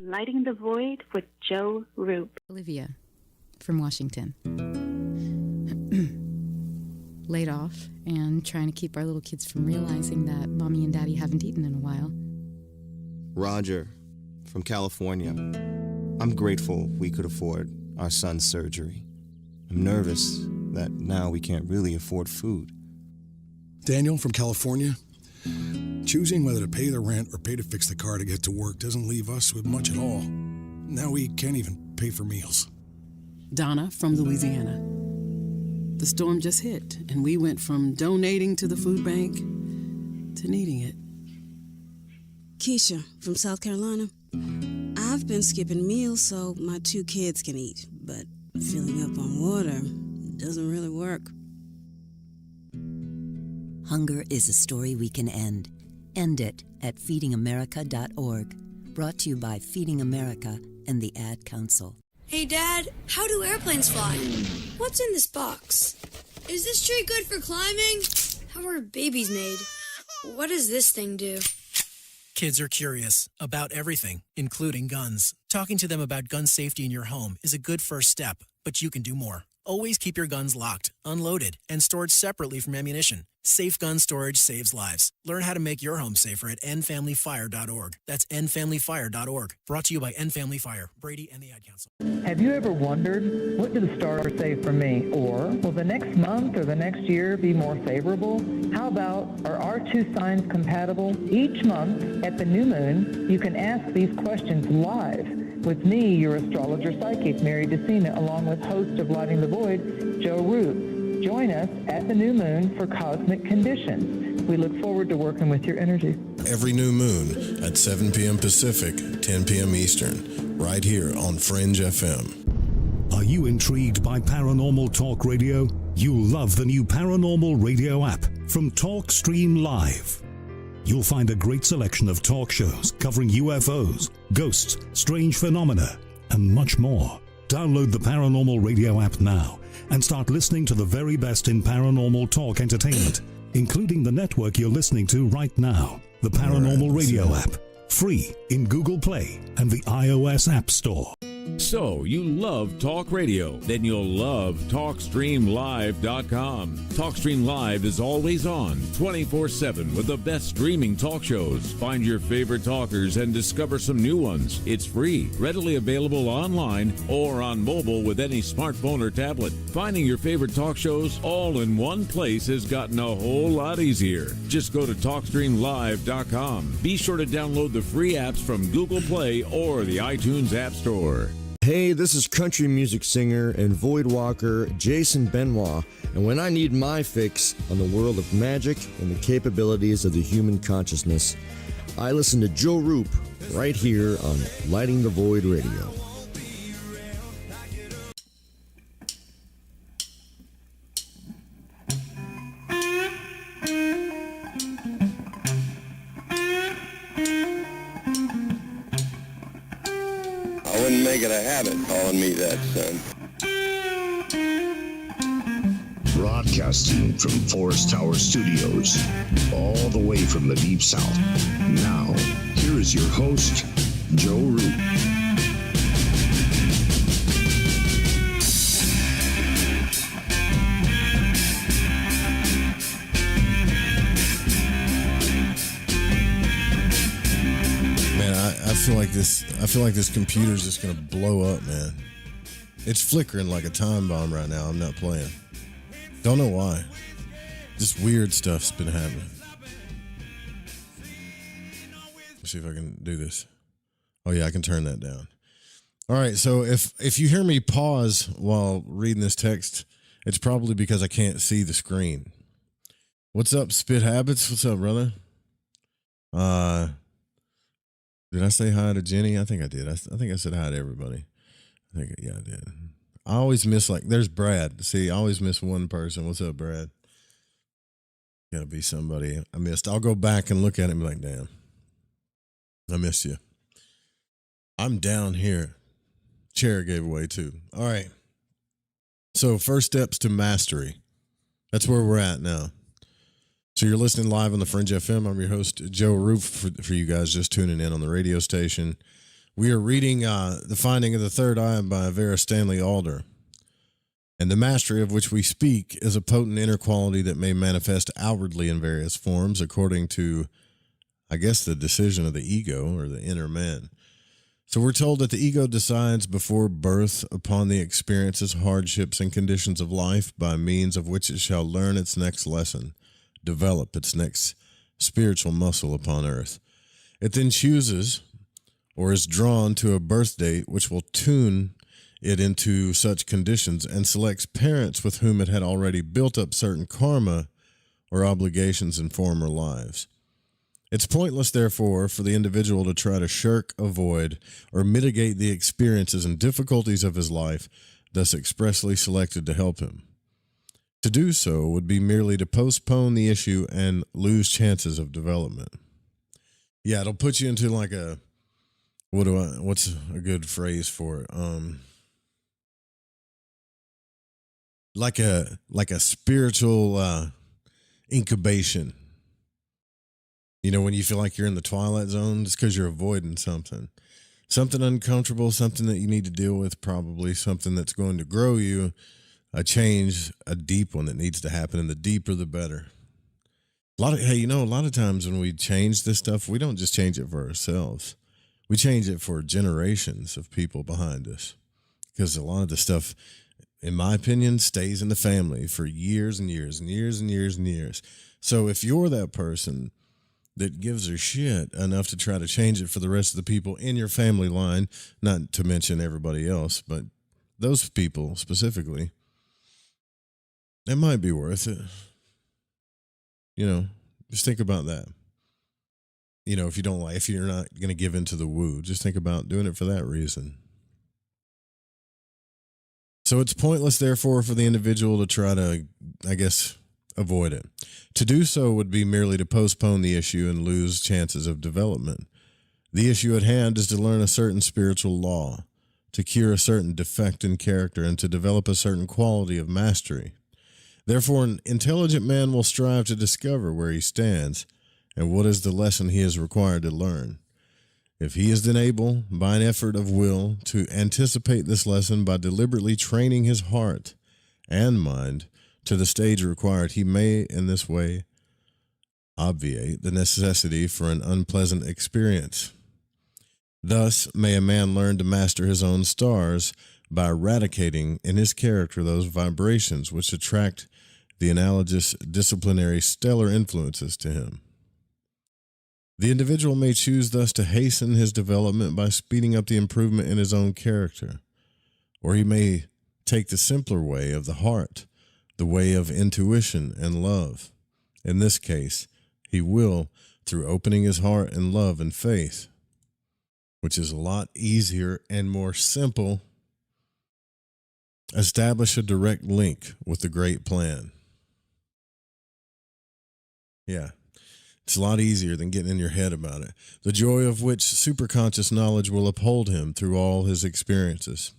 Lighting the Void with Joe Roop. Olivia from Washington. Laid off and trying to keep our little kids from realizing that mommy and daddy haven't eaten in a while. Roger from California. I'm grateful we could afford our son's surgery. I'm nervous that now we can't really afford food. Daniel from California. Choosing whether to pay the rent or pay to fix the car to get to work doesn't leave us with much at all. Now we can't even pay for meals. Donna from Louisiana. The storm just hit, and we went from donating to the food bank to needing it. Keisha from South Carolina. I've been skipping meals so my 2 kids can eat, but filling up on water doesn't really work. Hunger is a story we can end. End it at feedingamerica.org. Brought to you by Feeding America and the Ad Council. Hey, Dad, how do airplanes fly? What's in this box? Is this tree good for climbing? How are babies made? What does this thing do? Kids are curious about everything, including guns. Talking to them about gun safety in your home is a good first step, but you can do more. Always keep your guns locked, unloaded, and stored separately from ammunition. Safe gun storage saves lives. Learn how to make your home safer at endfamilyfire.org. That's endfamilyfire.org. Brought to you by End Family Fire, Brady, and the Ad Council. Have you ever wondered, what do the stars say for me? Or, will the next month or the next year be more favorable? How about, are our two signs compatible? Each month, at the new moon, you can ask these questions live with me, your astrologer psychic, Mary DeCina, along with host of Lighting the Void, Joe Root. Join us at the new moon for Cosmic Conditions. We look forward to working with your energy. Every new moon at 7 p.m. Pacific, 10 p.m. Eastern, right here on Fringe FM. Are you intrigued by Paranormal Talk Radio? You'll love the new Paranormal Radio app from TalkStream Live. You'll find a great selection of talk shows covering UFOs, ghosts, strange phenomena, and much more. Download the Paranormal Radio app now and start listening to the very best in paranormal talk entertainment, including the network you're listening to right now, the Paranormal Radio app, free in Google Play and the iOS App Store. So, you love talk radio? Then you'll love TalkStreamLive.com. TalkStream Live is always on, 24/7 with the best streaming talk shows. Find your favorite talkers and discover some new ones. It's free, readily available online or on mobile with any smartphone or tablet. Finding your favorite talk shows all in one place has gotten a whole lot easier. Just go to TalkStreamLive.com. Be sure to download the free apps from Google Play or the iTunes App Store. Hey, this is country music singer and void walker Jason Benoit, and when I need my fix on the world of magic and the capabilities of the human consciousness, I listen to Joe Roop right here on Lighting the Void Radio. I wouldn't make it a habit calling me that, son. Broadcasting from Forest Tower Studios, all the way from the Deep South. Now, here is your host, Joe Root. I feel like this computer's just gonna blow up, man. It's flickering like a time bomb right now. I'm not playing. Don't know why. Just weird stuff's been happening. Let's see if I can do this. Oh yeah, I can turn that down. All right, so if you hear me pause while reading this text, it's probably because I can't see the screen. What's up, Spit Habits? What's up, brother? Did I say hi to Jenny? I think I did. I think I said hi to everybody. I did. I always miss, there's Brad. See, I always miss one person. What's up, Brad? Gotta be somebody I missed. I'll go back and look at it and be like, damn, I missed you. I'm down here. Chair gave away too. All right. So first steps to mastery. That's where we're at now. So you're listening live on the Fringe FM. I'm your host, Joe Roof, for you guys just tuning in on the radio station. We are reading The Finding of the Third Eye by Vera Stanley Alder. And the mastery of which we speak is a potent inner quality that may manifest outwardly in various forms according to, I guess, the decision of the ego or the inner man. So we're told that the ego decides before birth upon the experiences, hardships, and conditions of life by means of which it shall learn its next lesson, develop its next spiritual muscle upon earth. It then chooses or is drawn to a birth date which will tune it into such conditions and selects parents with whom it had already built up certain karma or obligations in former lives. It's pointless, therefore, for the individual to try to shirk, avoid, or mitigate the experiences and difficulties of his life thus expressly selected to help him. To do so would be merely to postpone the issue and lose chances of development. Yeah, it'll put you into what's a good phrase for it? Like a spiritual incubation. You know, when you feel like you're in the twilight zone, it's because you're avoiding something uncomfortable, something that you need to deal with, probably something that's going to grow you. a change, a deep one that needs to happen, and the deeper the better. A lot of times when we change this stuff, we don't just change it for ourselves. We change it for generations of people behind us. Because a lot of the stuff, in my opinion, stays in the family for years and years and years and years and years. So if you're that person that gives a shit enough to try to change it for the rest of the people in your family line, not to mention everybody else, but those people specifically, it might be worth it. Just think about that. If you're not going to give in to the woo, just think about doing it for that reason. So it's pointless, therefore, for the individual to try to, avoid it. To do so would be merely to postpone the issue and lose chances of development. The issue at hand is to learn a certain spiritual law, to cure a certain defect in character, and to develop a certain quality of mastery. Therefore, an intelligent man will strive to discover where he stands and what is the lesson he is required to learn. If he is then able, by an effort of will, to anticipate this lesson by deliberately training his heart and mind to the stage required, he may, in this way, obviate the necessity for an unpleasant experience. Thus may a man learn to master his own stars by eradicating in his character those vibrations which attract the analogous disciplinary stellar influences to him. The individual may choose thus to hasten his development by speeding up the improvement in his own character, or he may take the simpler way of the heart, the way of intuition and love. In this case, he will, through opening his heart in love and faith, which is a lot easier and more simple, establish a direct link with the great plan. Yeah. It's a lot easier than getting in your head about it. The joy of which superconscious knowledge will uphold him through all his experiences.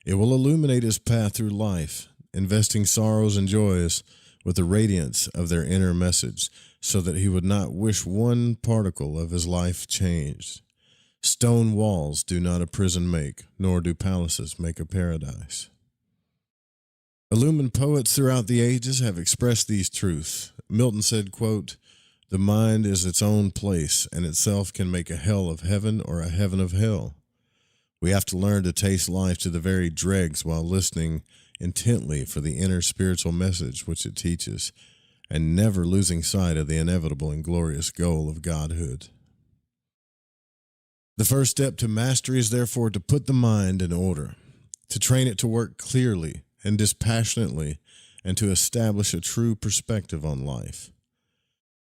It will illuminate his path through life, investing sorrows and joys with the radiance of their inner message, so that he would not wish one particle of his life changed. Stone walls do not a prison make, nor do palaces make a paradise. Illumined poets throughout the ages have expressed these truths. Milton said, quote, "The mind is its own place, and itself can make a hell of heaven or a heaven of hell. We have to learn to taste life to the very dregs while listening intently for the inner spiritual message which it teaches, and never losing sight of the inevitable and glorious goal of godhood." The first step to mastery is therefore to put the mind in order, to train it to work clearly and dispassionately, and to establish a true perspective on life.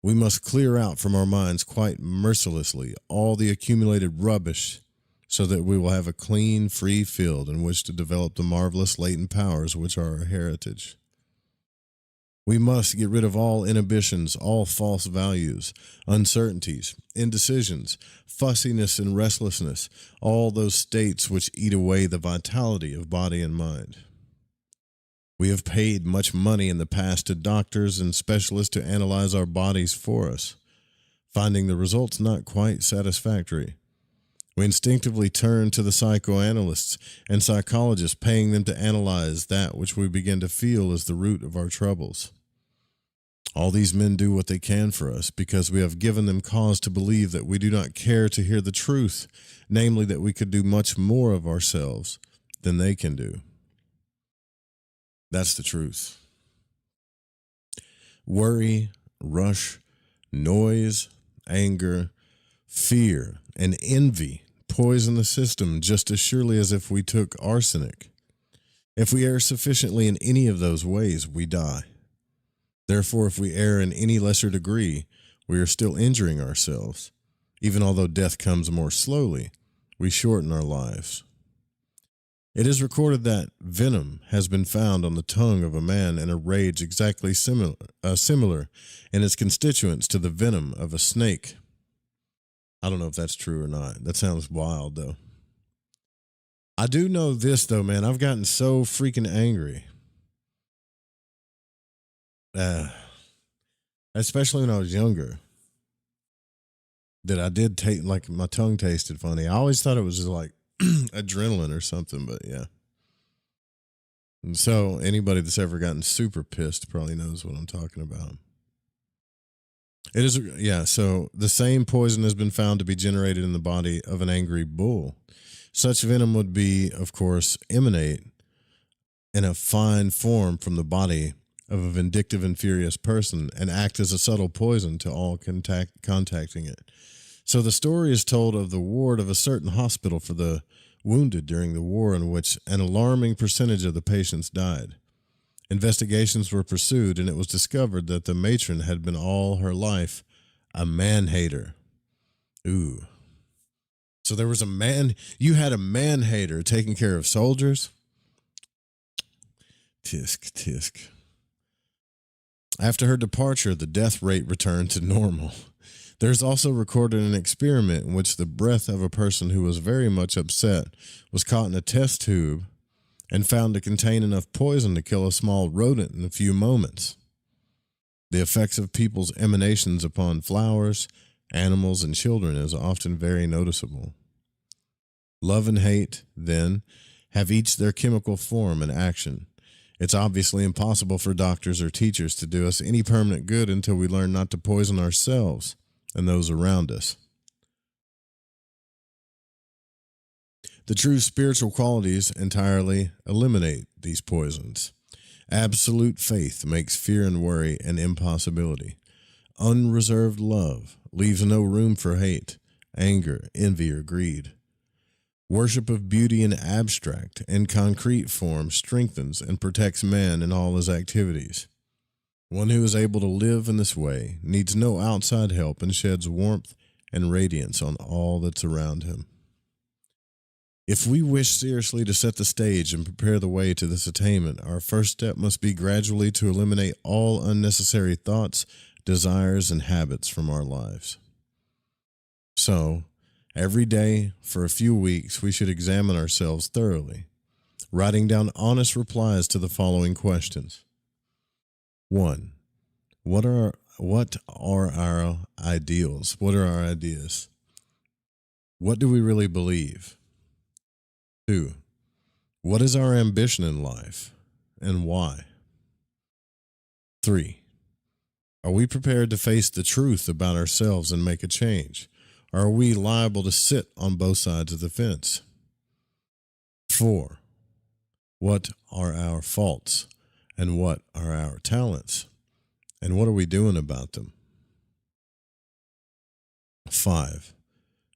We must clear out from our minds quite mercilessly all the accumulated rubbish, so that we will have a clean, free field in which to develop the marvelous latent powers which are our heritage. We must get rid of all inhibitions, all false values, uncertainties, indecisions, fussiness and restlessness, all those states which eat away the vitality of body and mind. We have paid much money in the past to doctors and specialists to analyze our bodies for us, finding the results not quite satisfactory. We instinctively turn to the psychoanalysts and psychologists, paying them to analyze that which we begin to feel is the root of our troubles. All these men do what they can for us because we have given them cause to believe that we do not care to hear the truth, namely that we could do much more of ourselves than they can do. That's the truth. Worry, rush, noise, anger, fear, and envy poison the system just as surely as if we took arsenic. If we err sufficiently in any of those ways, we die. Therefore, if we err in any lesser degree, we are still injuring ourselves. Even although death comes more slowly, we shorten our lives. It is recorded that venom has been found on the tongue of a man in a rage exactly similar in its constituents to the venom of a snake. I don't know if that's true or not. That sounds wild, though. I do know this, though, man. I've gotten so freaking angry. Especially when I was younger, that I did take, like, my tongue tasted funny. I always thought it was just like adrenaline or something, but yeah. And so anybody that's ever gotten super pissed probably knows what I'm talking about. It is, yeah, so the same poison has been found to be generated in the body of an angry bull. Such venom would be, of course, emanate in a fine form from the body of a vindictive and furious person and act as a subtle poison to all contacting it. So the story is told of the ward of a certain hospital for the wounded during the war, in which an alarming percentage of the patients died. Investigations were pursued, and it was discovered that the matron had been all her life a man-hater. Ooh. So there was you had a man-hater taking care of soldiers? Tisk, tisk. After her departure, the death rate returned to normal. There's also recorded an experiment in which the breath of a person who was very much upset was caught in a test tube and found to contain enough poison to kill a small rodent in a few moments. The effects of people's emanations upon flowers, animals, and children is often very noticeable. Love and hate, then, have each their chemical form and action. It's obviously impossible for doctors or teachers to do us any permanent good until we learn not to poison ourselves and those around us. The true spiritual qualities entirely eliminate these poisons. Absolute faith makes fear and worry an impossibility. Unreserved love leaves no room for hate, anger, envy, or greed. Worship of beauty in abstract and concrete form strengthens and protects man in all his activities. One who is able to live in this way needs no outside help and sheds warmth and radiance on all that's around him. If we wish seriously to set the stage and prepare the way to this attainment, our first step must be gradually to eliminate all unnecessary thoughts, desires, and habits from our lives. So, every day for a few weeks, we should examine ourselves thoroughly, writing down honest replies to the following questions. 1. What are our ideals? What are our ideas? What do we really believe? 2. What is our ambition in life and why? 3. Are we prepared to face the truth about ourselves and make a change? Or are we liable to sit on both sides of the fence? 4. What are our faults and what are our talents? And what are we doing about them? 5.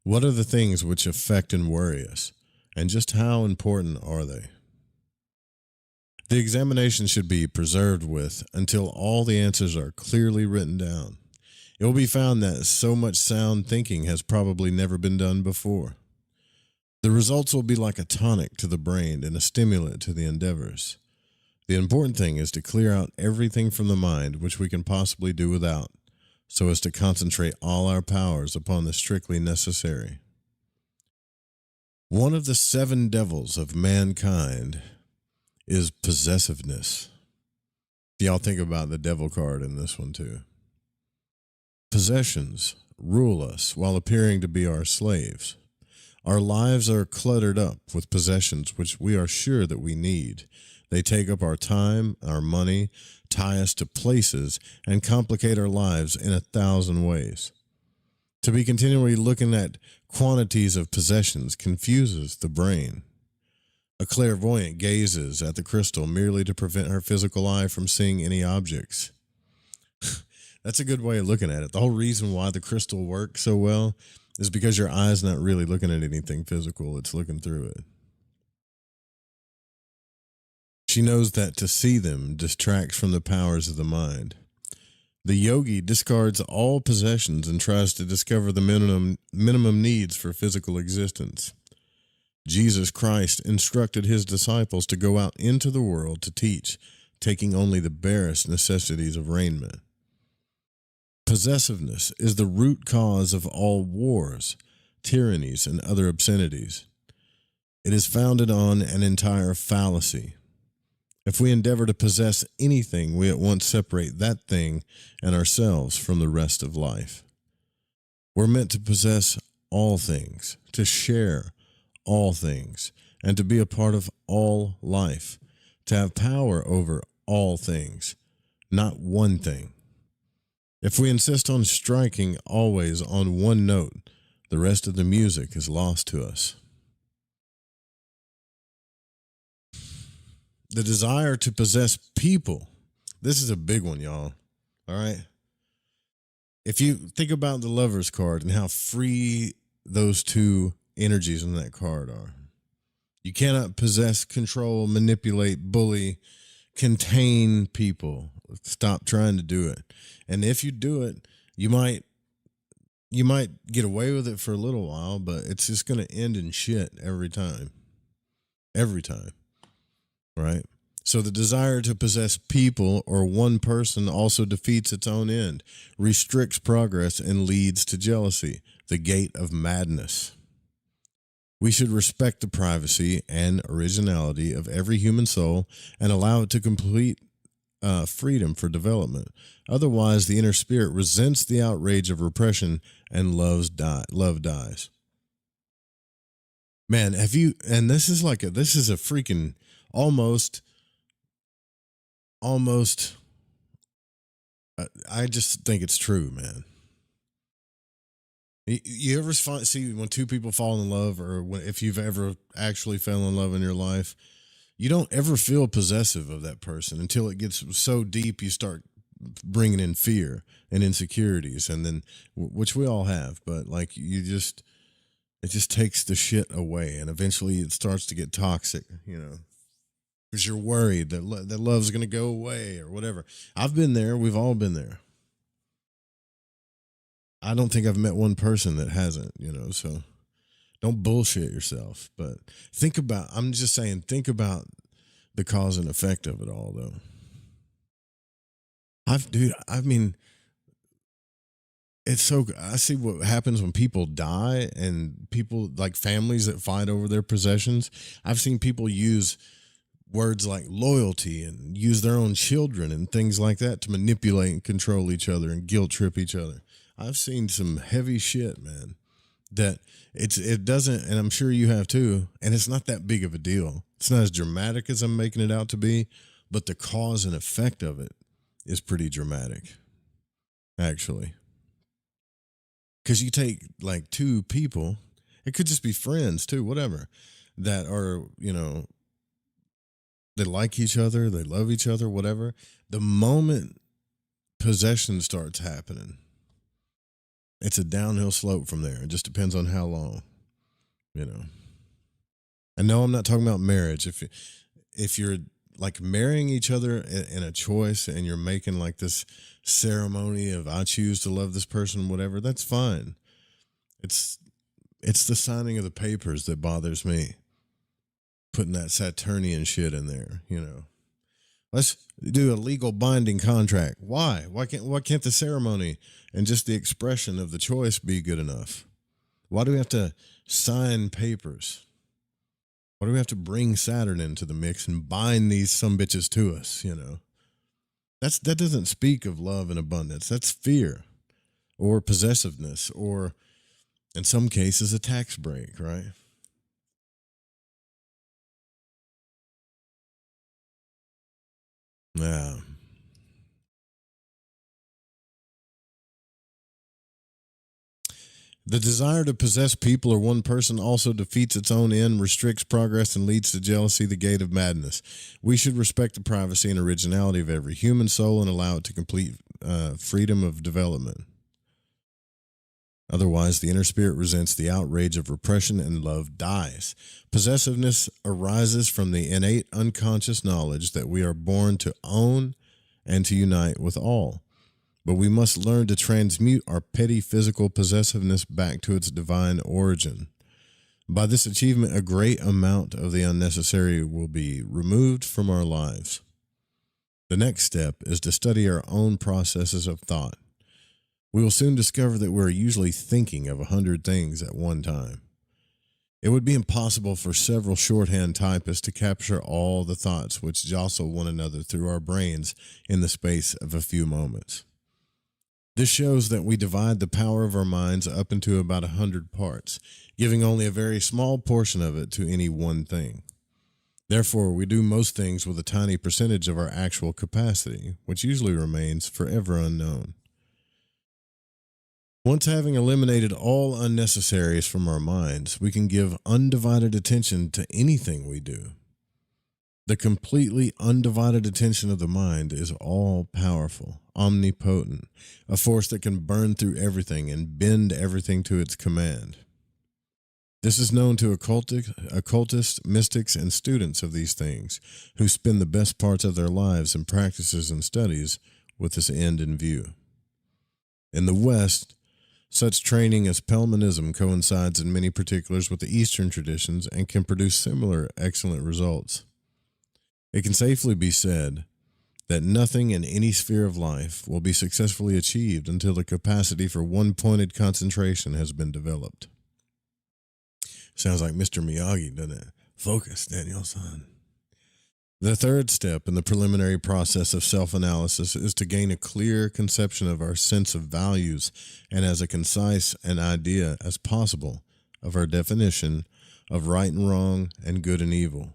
What are the things which affect and worry us? And just how important are they? The examination should be preserved with until all the answers are clearly written down. It will be found that so much sound thinking has probably never been done before. The results will be like a tonic to the brain and a stimulant to the endeavors. The important thing is to clear out everything from the mind which we can possibly do without, so as to concentrate all our powers upon the strictly necessary. One of the 7 devils of mankind is possessiveness. Y'all think about the devil card in this one too. Possessions rule us while appearing to be our slaves. Our lives are cluttered up with possessions which we are sure that we need. They take up our time, our money, tie us to places, and complicate our lives in 1,000 ways. To be continually looking at quantities of possessions confuses the brain. A clairvoyant gazes at the crystal merely to prevent her physical eye from seeing any objects. That's a good way of looking at it. The whole reason why the crystal works so well is because your eye's not really looking at anything physical. It's looking through it. She knows that to see them distracts from the powers of the mind. The yogi discards all possessions and tries to discover the minimum needs for physical existence. Jesus Christ instructed his disciples to go out into the world to teach, taking only the barest necessities of raiment. Possessiveness is the root cause of all wars, tyrannies, and other obscenities. It is founded on an entire fallacy. If we endeavor to possess anything, we at once separate that thing and ourselves from the rest of life. We're meant to possess all things, to share all things, and to be a part of all life, to have power over all things, not one thing. If we insist on striking always on one note, the rest of the music is lost to us. The desire to possess people. This is a big one, y'all. All right. If you think about the Lover's card and how free those two energies in that card are, you cannot possess, control, manipulate, bully, contain people. Stop trying to do it. And if you do it, you might get away with it for a little while, but it's just going to end in shit every time. Every time. Right? So the desire to possess people or one person also defeats its own end, restricts progress, and leads to jealousy, the gate of madness. We should respect the privacy and originality of every human soul and allow it to complete freedom for development. Otherwise, the inner spirit resents the outrage of repression and love dies. Man, and this is a freaking almost, I just think it's true, man. You ever see when two people fall in love, or if you've ever actually fell in love in your life, you don't ever feel possessive of that person until it gets so deep you start bringing in fear and insecurities, and then, which we all have, but like it just takes the shit away, and eventually it starts to get toxic, because you're worried that love's going to go away or whatever. I've been there. We've all been there. I don't think I've met one person that hasn't, so don't bullshit yourself. But think about the cause and effect of it all, though. I see what happens when people die, and people, like families that fight over their possessions. I've seen people use words like loyalty and use their own children and things like that to manipulate and control each other and guilt trip each other. I've seen some heavy shit, man, that it doesn't, and I'm sure you have too, and it's not that big of a deal. It's not as dramatic as I'm making it out to be, but the cause and effect of it is pretty dramatic, actually. Because you take like two people, it could just be friends too, whatever, that are, they like each other, they love each other, whatever. The moment possession starts happening, it's a downhill slope from there. It just depends on how long, I know I'm not talking about marriage. If you're like marrying each other in a choice, and you're making like this ceremony of I choose to love this person, whatever, that's fine. It's the signing of the papers that bothers me. Putting that Saturnian shit in there, Let's do a legal binding contract. Why? Why can't the ceremony and just the expression of the choice be good enough? Why do we have to sign papers? Why do we have to bring Saturn into the mix and bind these sumbitches to us, That doesn't speak of love and abundance. That's fear or possessiveness, or in some cases a tax break, right? Yeah. The desire to possess people or one person also defeats its own end, restricts progress, and leads to jealousy, the gate of madness. We should respect the privacy and originality of every human soul and allow it to complete freedom of development. Otherwise, the inner spirit resents the outrage of repression and love dies. Possessiveness arises from the innate unconscious knowledge that we are born to own and to unite with all. But we must learn to transmute our petty physical possessiveness back to its divine origin. By this achievement, a great amount of the unnecessary will be removed from our lives. The next step is to study our own processes of thought. We will soon discover that we're usually thinking of 100 things at one time. It would be impossible for several shorthand typists to capture all the thoughts which jostle one another through our brains in the space of a few moments. This shows that we divide the power of our minds up into about 100 parts, giving only a very small portion of it to any one thing. Therefore, we do most things with a tiny percentage of our actual capacity, which usually remains forever unknown. Once having eliminated all unnecessaries from our minds, we can give undivided attention to anything we do. The completely undivided attention of the mind is all-powerful, omnipotent, a force that can burn through everything and bend everything to its command. This is known to occultists, mystics, and students of these things, who spend the best parts of their lives in practices and studies with this end in view. In the West, such training as Pelmanism coincides in many particulars with the Eastern traditions and can produce similar excellent results. It can safely be said that nothing in any sphere of life will be successfully achieved until the capacity for one-pointed concentration has been developed. Sounds like Mr. Miyagi, doesn't it? Focus, Daniel-san. The third step in the preliminary process of self-analysis is to gain a clear conception of our sense of values and as a concise an idea as possible of our definition of right and wrong and good and evil.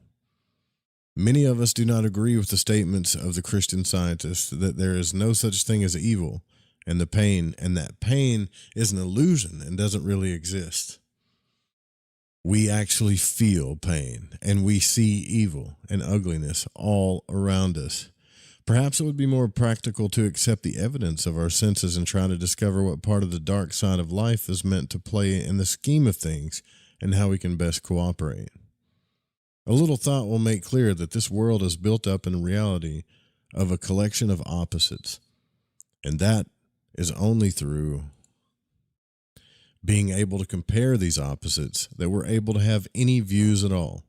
Many of us do not agree with the statements of the Christian scientists that there is no such thing as evil and that pain is an illusion and doesn't really exist. We actually feel pain, and we see evil and ugliness all around us. Perhaps it would be more practical to accept the evidence of our senses and try to discover what part of the dark side of life is meant to play in the scheme of things and how we can best cooperate. A little thought will make clear that this world is built up in reality of a collection of opposites, and that is only through being able to compare these opposites that we're able to have any views at all.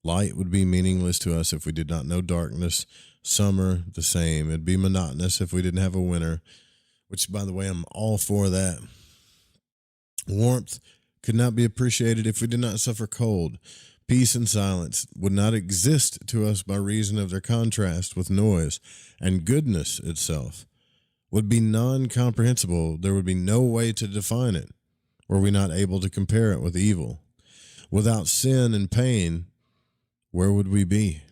Light would be meaningless to us if we did not know darkness. Summer, the same. It'd be monotonous if we didn't have a winter, which, by the way, I'm all for that. Warmth could not be appreciated if we did not suffer cold. Peace and silence would not exist to us by reason of their contrast with noise, and goodness itself would be non-comprehensible. There would be no way to define it, were we not able to compare it with evil. Without sin and pain, where would we be?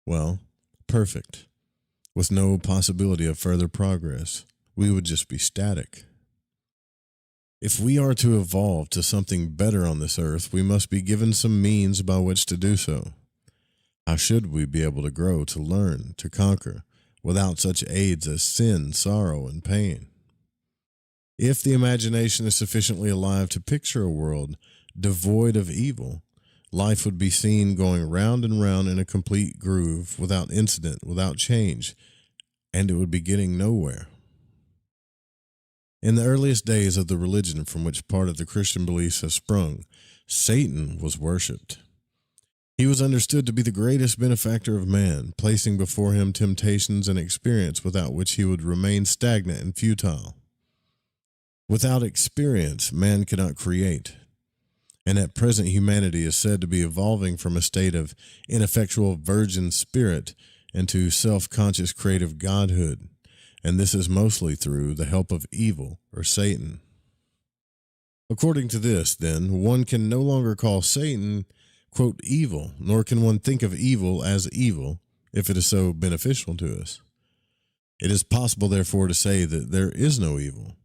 Well, perfect, with no possibility of further progress. We would just be static. If we are to evolve to something better on this earth, we must be given some means by which to do so. How should we be able to grow, to learn, to conquer, without such aids as sin, sorrow, and pain? If the imagination is sufficiently alive to picture a world devoid of evil, life would be seen going round and round in a complete groove, without incident, without change, and it would be getting nowhere. In the earliest days of the religion from which part of the Christian beliefs have sprung, Satan was worshipped. He was understood to be the greatest benefactor of man, placing before him temptations and experience without which he would remain stagnant and futile. Without experience, man cannot create. And at present, humanity is said to be evolving from a state of ineffectual virgin spirit into self-conscious creative godhood. And this is mostly through the help of evil, or Satan. According to this, then, one can no longer call Satan, quote, evil, nor can one think of evil as evil, if it is so beneficial to us. It is possible, therefore, to say that there is no evil.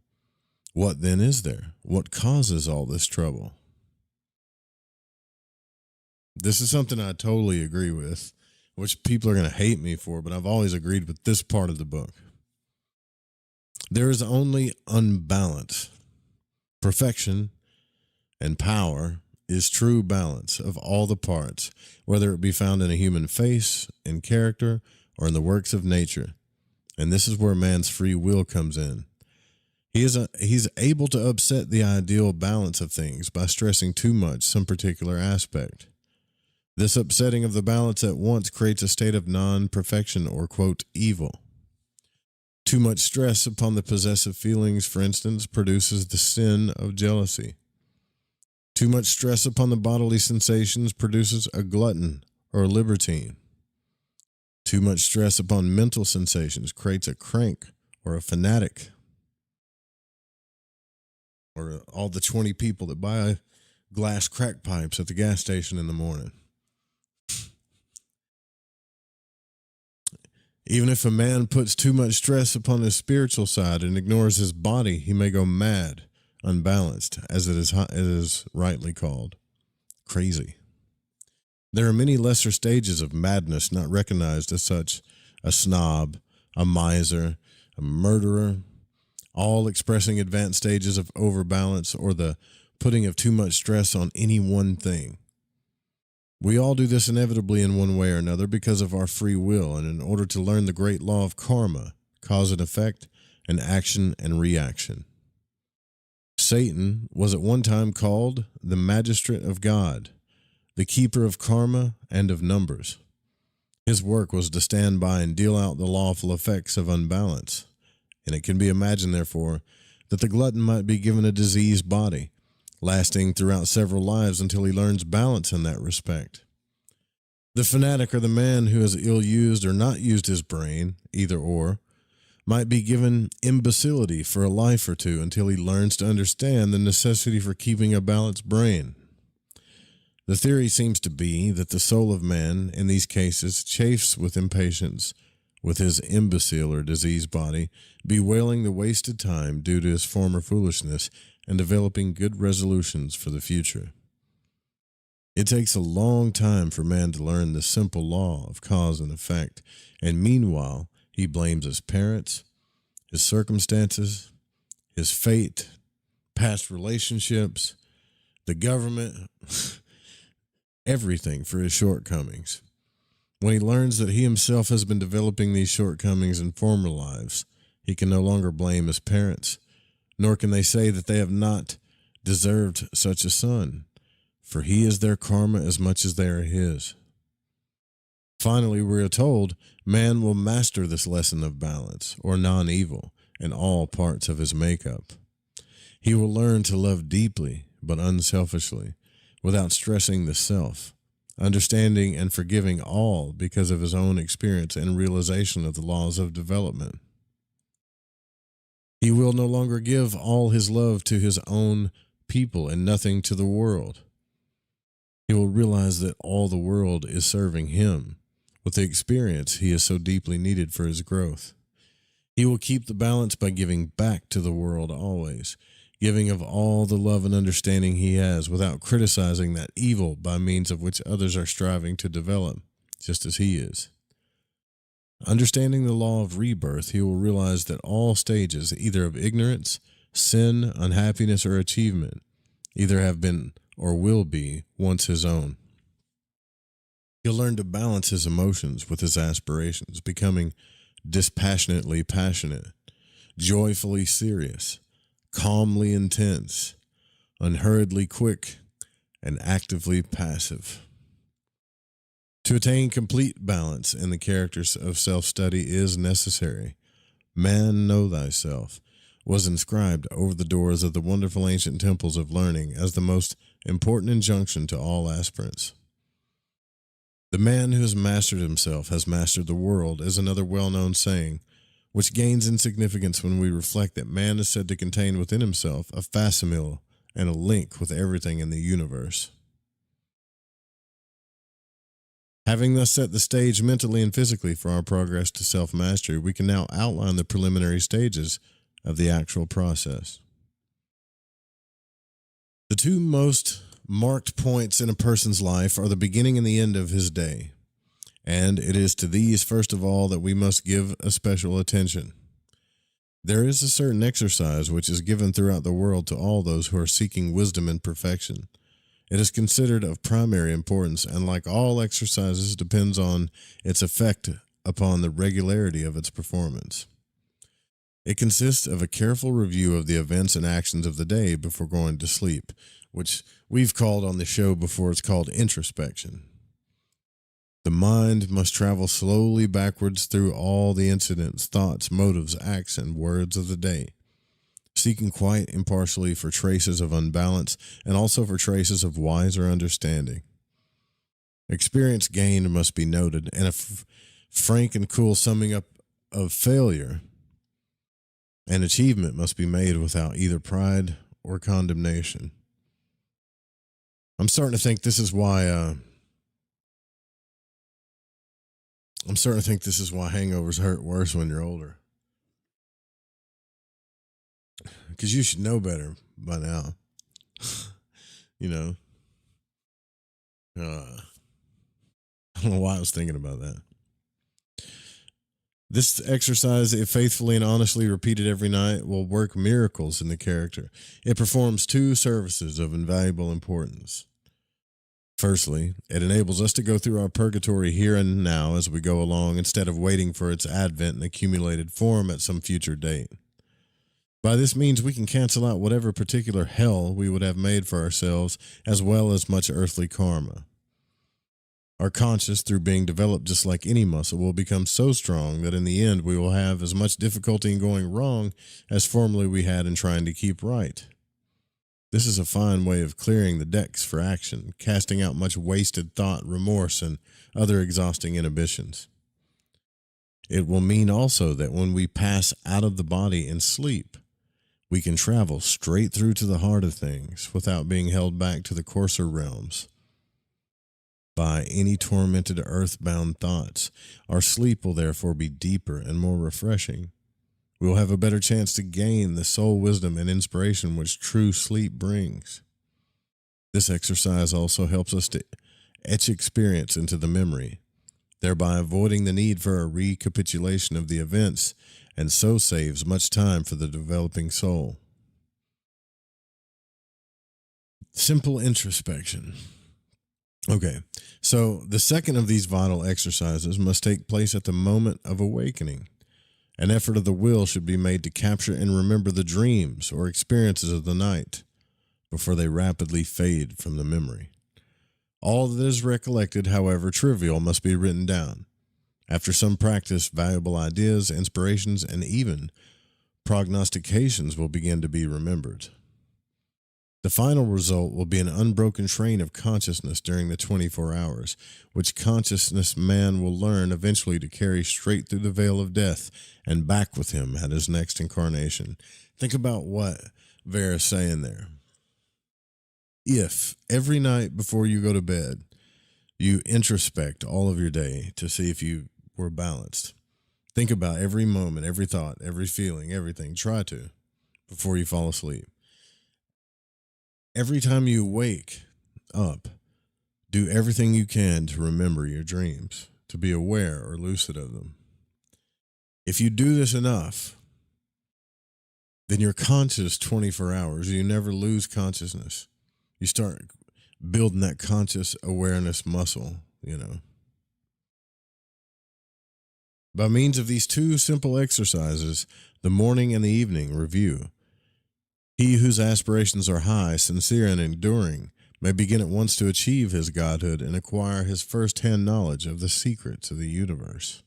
What then is there? What causes all this trouble? This is something I totally agree with, which people are going to hate me for, but I've always agreed with this part of the book. There is only unbalance. Perfection and power is true balance of all the parts, whether it be found in a human face, in character, or in the works of nature. And this is where man's free will comes in. He's able to upset the ideal balance of things by stressing too much some particular aspect. This upsetting of the balance at once creates a state of non-perfection or, quote, evil. Too much stress upon the possessive feelings, for instance, produces the sin of jealousy. Too much stress upon the bodily sensations produces a glutton or a libertine. Too much stress upon mental sensations creates a crank or a fanatic. Or all the 20 people that buy glass crack pipes at the gas station in the morning. Even if a man puts too much stress upon his spiritual side and ignores his body, he may go mad, unbalanced, as it is rightly called. Crazy. There are many lesser stages of madness not recognized as such: a snob, a miser, a murderer, all expressing advanced stages of overbalance or the putting of too much stress on any one thing. We all do this inevitably in one way or another because of our free will, and in order to learn the great law of karma, cause and effect, and action and reaction. Satan was at one time called the magistrate of God, the keeper of karma and of numbers. His work was to stand by and deal out the lawful effects of unbalance, and it can be imagined, therefore, that the glutton might be given a diseased body, lasting throughout several lives until he learns balance in that respect. The fanatic or the man who has ill-used or not used his brain, either or, might be given imbecility for a life or two until he learns to understand the necessity for keeping a balanced brain. The theory seems to be that the soul of man, in these cases, chafes with impatience with his imbecile or diseased body, bewailing the wasted time due to his former foolishness and developing good resolutions for the future. It takes a long time for man to learn the simple law of cause and effect, and meanwhile he blames his parents, his circumstances, his fate, past relationships, the government, everything for his shortcomings. When he learns that he himself has been developing these shortcomings in former lives, he can no longer blame his parents, nor can they say that they have not deserved such a son, for he is their karma as much as they are his. Finally, we are told man will master this lesson of balance, or non-evil, in all parts of his makeup. He will learn to love deeply, but unselfishly, without stressing the self, understanding and forgiving all because of his own experience and realization of the laws of development. He will no longer give all his love to his own people and nothing to the world. He will realize that all the world is serving him with the experience he is so deeply needed for his growth. He will keep the balance by giving back to the world always, giving of all the love and understanding he has without criticizing that evil by means of which others are striving to develop, just as he is. Understanding the law of rebirth, he will realize that all stages, either of ignorance, sin, unhappiness, or achievement, either have been or will be once his own. He'll learn to balance his emotions with his aspirations, becoming dispassionately passionate, joyfully serious, calmly intense, unhurriedly quick, and actively passive. To attain complete balance in the characters of self-study is necessary. Man, know thyself was inscribed over the doors of the wonderful ancient temples of learning as the most important injunction to all aspirants. The man who has mastered himself has mastered the world is another well-known saying, which gains in significance when we reflect that man is said to contain within himself a facsimile and a link with everything in the universe. Having thus set the stage mentally and physically for our progress to self-mastery, we can now outline the preliminary stages of the actual process. The two most marked points in a person's life are the beginning and the end of his day, and it is to these, first of all, that we must give a special attention. There is a certain exercise which is given throughout the world to all those who are seeking wisdom and perfection. It is considered of primary importance, and like all exercises, depends on its effect upon the regularity of its performance. It consists of a careful review of the events and actions of the day before going to sleep, which we've called on the show before, it's called introspection. The mind must travel slowly backwards through all the incidents, thoughts, motives, acts, and words of the day, seeking quite impartially for traces of unbalance and also for traces of wiser understanding. Experience gained must be noted, and a frank and cool summing up of failure and achievement must be made without either pride or condemnation. I'm starting to think this is why I'm starting to think this is why hangovers hurt worse when you're older. Because you should know better by now. You know? I don't know why I was thinking about that. This exercise, if faithfully and honestly repeated every night, will work miracles in the character. It performs two services of invaluable importance. Firstly, it enables us to go through our purgatory here and now as we go along instead of waiting for its advent in accumulated form at some future date. By this means, we can cancel out whatever particular hell we would have made for ourselves, as well as much earthly karma. Our conscience, through being developed just like any muscle, will become so strong that in the end we will have as much difficulty in going wrong as formerly we had in trying to keep right. This is a fine way of clearing the decks for action, casting out much wasted thought, remorse, and other exhausting inhibitions. It will mean also that when we pass out of the body in sleep, we can travel straight through to the heart of things without being held back to the coarser realms by any tormented earthbound thoughts. Our sleep will therefore be deeper and more refreshing. We will have a better chance to gain the soul wisdom and inspiration which true sleep brings. This exercise also helps us to etch experience into the memory, thereby avoiding the need for a recapitulation of the events, and so saves much time for the developing soul. Simple introspection. Okay, so the second of these vital exercises must take place at the moment of awakening. An effort of the will should be made to capture and remember the dreams or experiences of the night before they rapidly fade from the memory. All that is recollected, however trivial, must be written down. After some practice, valuable ideas, inspirations, and even prognostications will begin to be remembered. The final result will be an unbroken train of consciousness during the 24 hours, which consciousness man will learn eventually to carry straight through the veil of death and back with him at his next incarnation. Think about what Vera's saying there. If every night before you go to bed, you introspect all of your day to see if you were balanced. Think about every moment, every thought, every feeling, everything. Try to before you fall asleep. Every time you wake up, do everything you can to remember your dreams, to be aware or lucid of them. If you do this enough, then you're conscious 24 hours. You never lose consciousness. You start building that conscious awareness muscle, you know. By means of these two simple exercises, the morning and the evening review, he whose aspirations are high, sincere, and enduring may begin at once to achieve his godhood and acquire his first-hand knowledge of the secrets of the universe.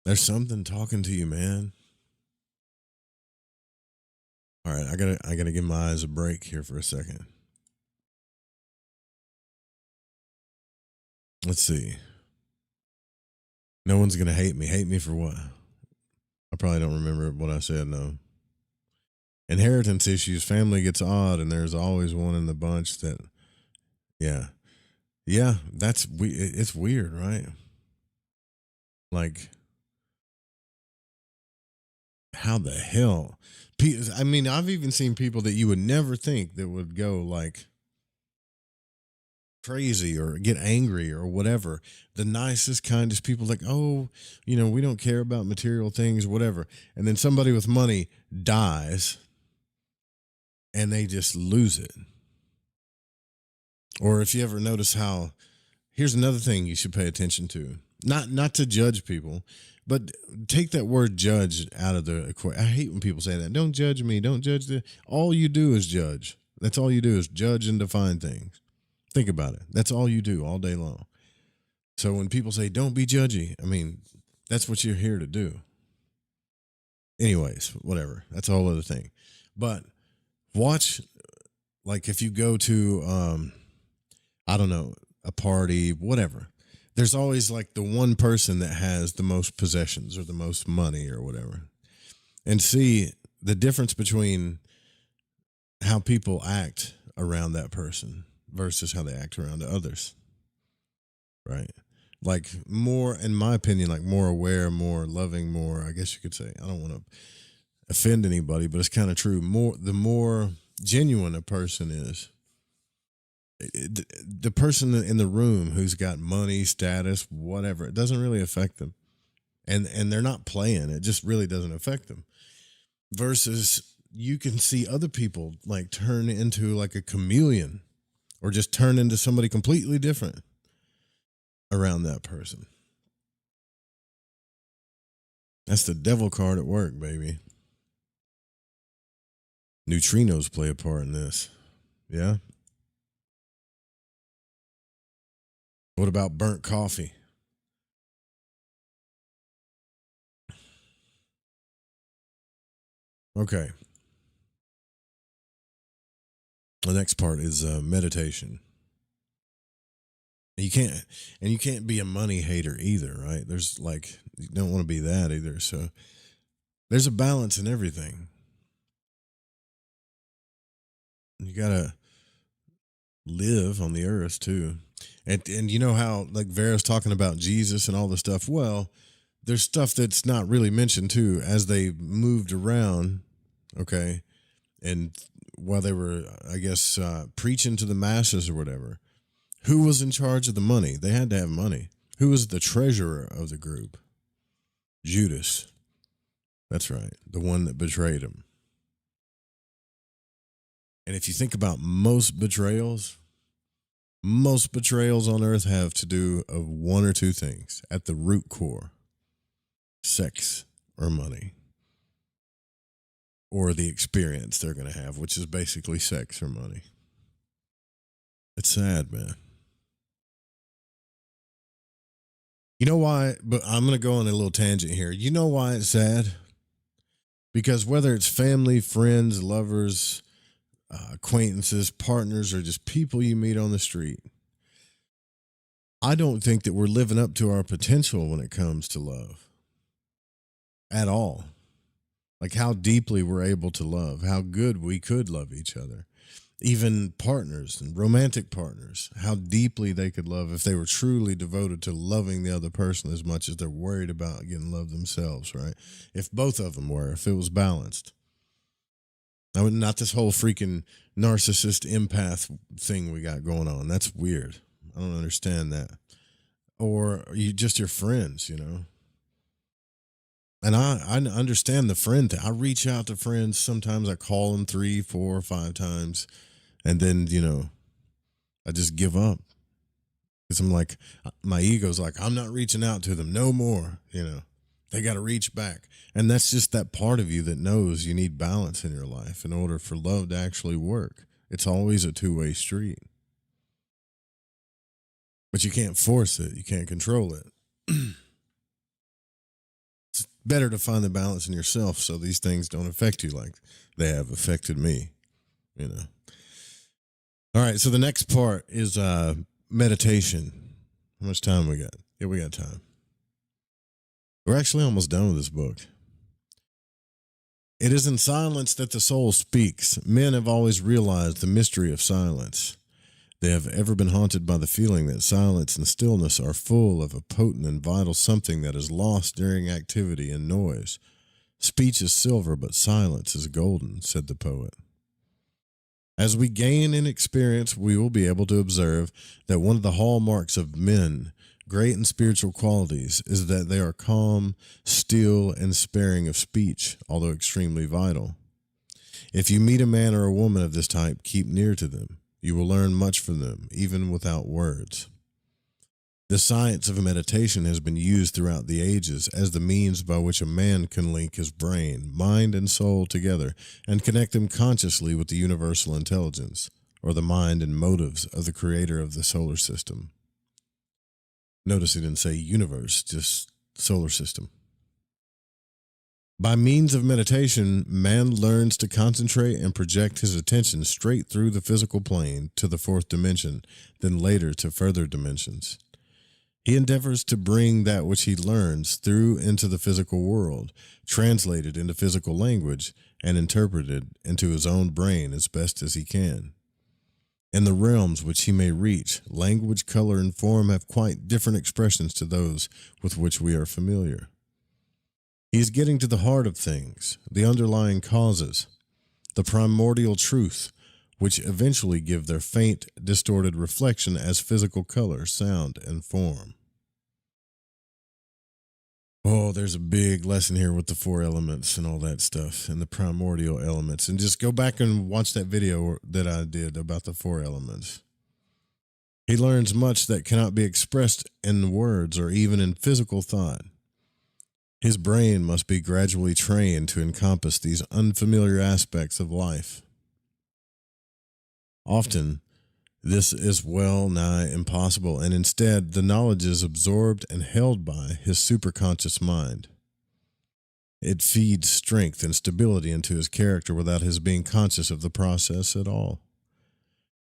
There's something talking to you, man. All right, I gotta give my eyes a break here for a second. Let's see. No one's gonna hate me. Hate me for what? I probably don't remember what I said, no. Inheritance issues, family gets odd, and there's always one in the bunch that, yeah, it's weird, right? Like, how the hell? I mean, I've even seen people that you would never think that would go like crazy or get angry or whatever. The nicest, kindest people, like, oh, you know, we don't care about material things, whatever. And then somebody with money dies and they just lose it. Or if you ever notice how, here's another thing you should pay attention to. Not to judge people, but take that word judge out of the equation. I hate when people say that. Don't judge me. Don't judge the. All you do is judge. That's all you do is judge and define things. Think about it. That's all you do all day long. So when people say don't be judgy, I mean, that's what you're here to do. Anyways, whatever. That's a whole other thing. But watch, like if you go to, I don't know, a party, whatever. There's always like the one person that has the most possessions or the most money or whatever. And see the difference between how people act around that person versus how they act around others. Right? like more, in my opinion, like more aware, more loving, more, I guess you could say, I don't want to offend anybody, but it's kind of true. The more genuine a person is, the person in the room who's got money, status, whatever, it doesn't really affect them. And they're not playing. It just really doesn't affect them. Versus you can see other people like turn into like a chameleon or just turn into somebody completely different around that person. That's the devil card at work, baby. Neutrinos play a part in this. Yeah. What about burnt coffee? Okay. The next part is meditation. You can't be a money hater either, right? There's like, you don't want to be that either. So there's a balance in everything. You got to live on the earth too. And you know how like Vera's talking about Jesus and all the stuff. Well, there's stuff that's not really mentioned too as they moved around, okay? And while they were, I guess, preaching to the masses or whatever, who was in charge of the money? They had to have money. Who was the treasurer of the group? Judas. That's right. The one that betrayed him. And if you think about most betrayals on earth have to do of one or two things at the root core: sex or money, or the experience they're going to have, which is basically sex or money. It's sad, man. You know why? But I'm going to go on a little tangent here. You know why it's sad? Because whether it's family, friends, lovers, acquaintances, partners, or just people you meet on the street, I don't think that we're living up to our potential when it comes to love at all. Like how deeply we're able to love, how good we could love each other, even partners and romantic partners, how deeply they could love if they were truly devoted to loving the other person as much as they're worried about getting loved themselves, right? If both of them were, if it was balanced. Now, not this whole freaking narcissist empath thing we got going on. That's weird. I don't understand that. Or you just your friends, you know. And I understand the friend thing. I reach out to friends. Sometimes I call them 3, 4, 5 times. And then, you know, I just give up. Because I'm like, my ego's like, I'm not reaching out to them no more, you know. They got to reach back. And that's just that part of you that knows you need balance in your life in order for love to actually work. It's always a two-way street. But you can't force it. You can't control it. It's better to find the balance in yourself so these things don't affect you like they have affected me, you know. All right, so the next part is meditation. How much time we got? Yeah, we got time. We're actually almost done with this book. It is in silence that the soul speaks. Men have always realized the mystery of silence. They have ever been haunted by the feeling that silence and stillness are full of a potent and vital something that is lost during activity and noise. Speech is silver, but silence is golden, said the poet. As we gain in experience, we will be able to observe that one of the hallmarks of men, great in spiritual qualities, is that they are calm, still, and sparing of speech, although extremely vital. If you meet a man or a woman of this type, keep near to them. You will learn much from them, even without words. The science of meditation has been used throughout the ages as the means by which a man can link his brain, mind, and soul together and connect them consciously with the universal intelligence, or the mind and motives of the creator of the solar system. Notice he didn't say universe, just solar system. By means of meditation, man learns to concentrate and project his attention straight through the physical plane to the fourth dimension, then later to further dimensions. He endeavors to bring that which he learns through into the physical world, translated into physical language, and interpreted into his own brain as best as he can. and the realms which he may reach, language, color, and form have quite different expressions to those with which we are familiar. He is getting to the heart of things, the underlying causes, the primordial truth, which eventually give their faint, distorted reflection as physical color, sound, and form. Oh, there's a big lesson here with the 4 elements and all that stuff and the primordial elements. And just go back and watch that video that I did about the 4 elements. He learns much that cannot be expressed in words or even in physical thought. His brain must be gradually trained to encompass these unfamiliar aspects of life. Often, this is well nigh impossible, and instead, the knowledge is absorbed and held by his superconscious mind. It feeds strength and stability into his character without his being conscious of the process at all.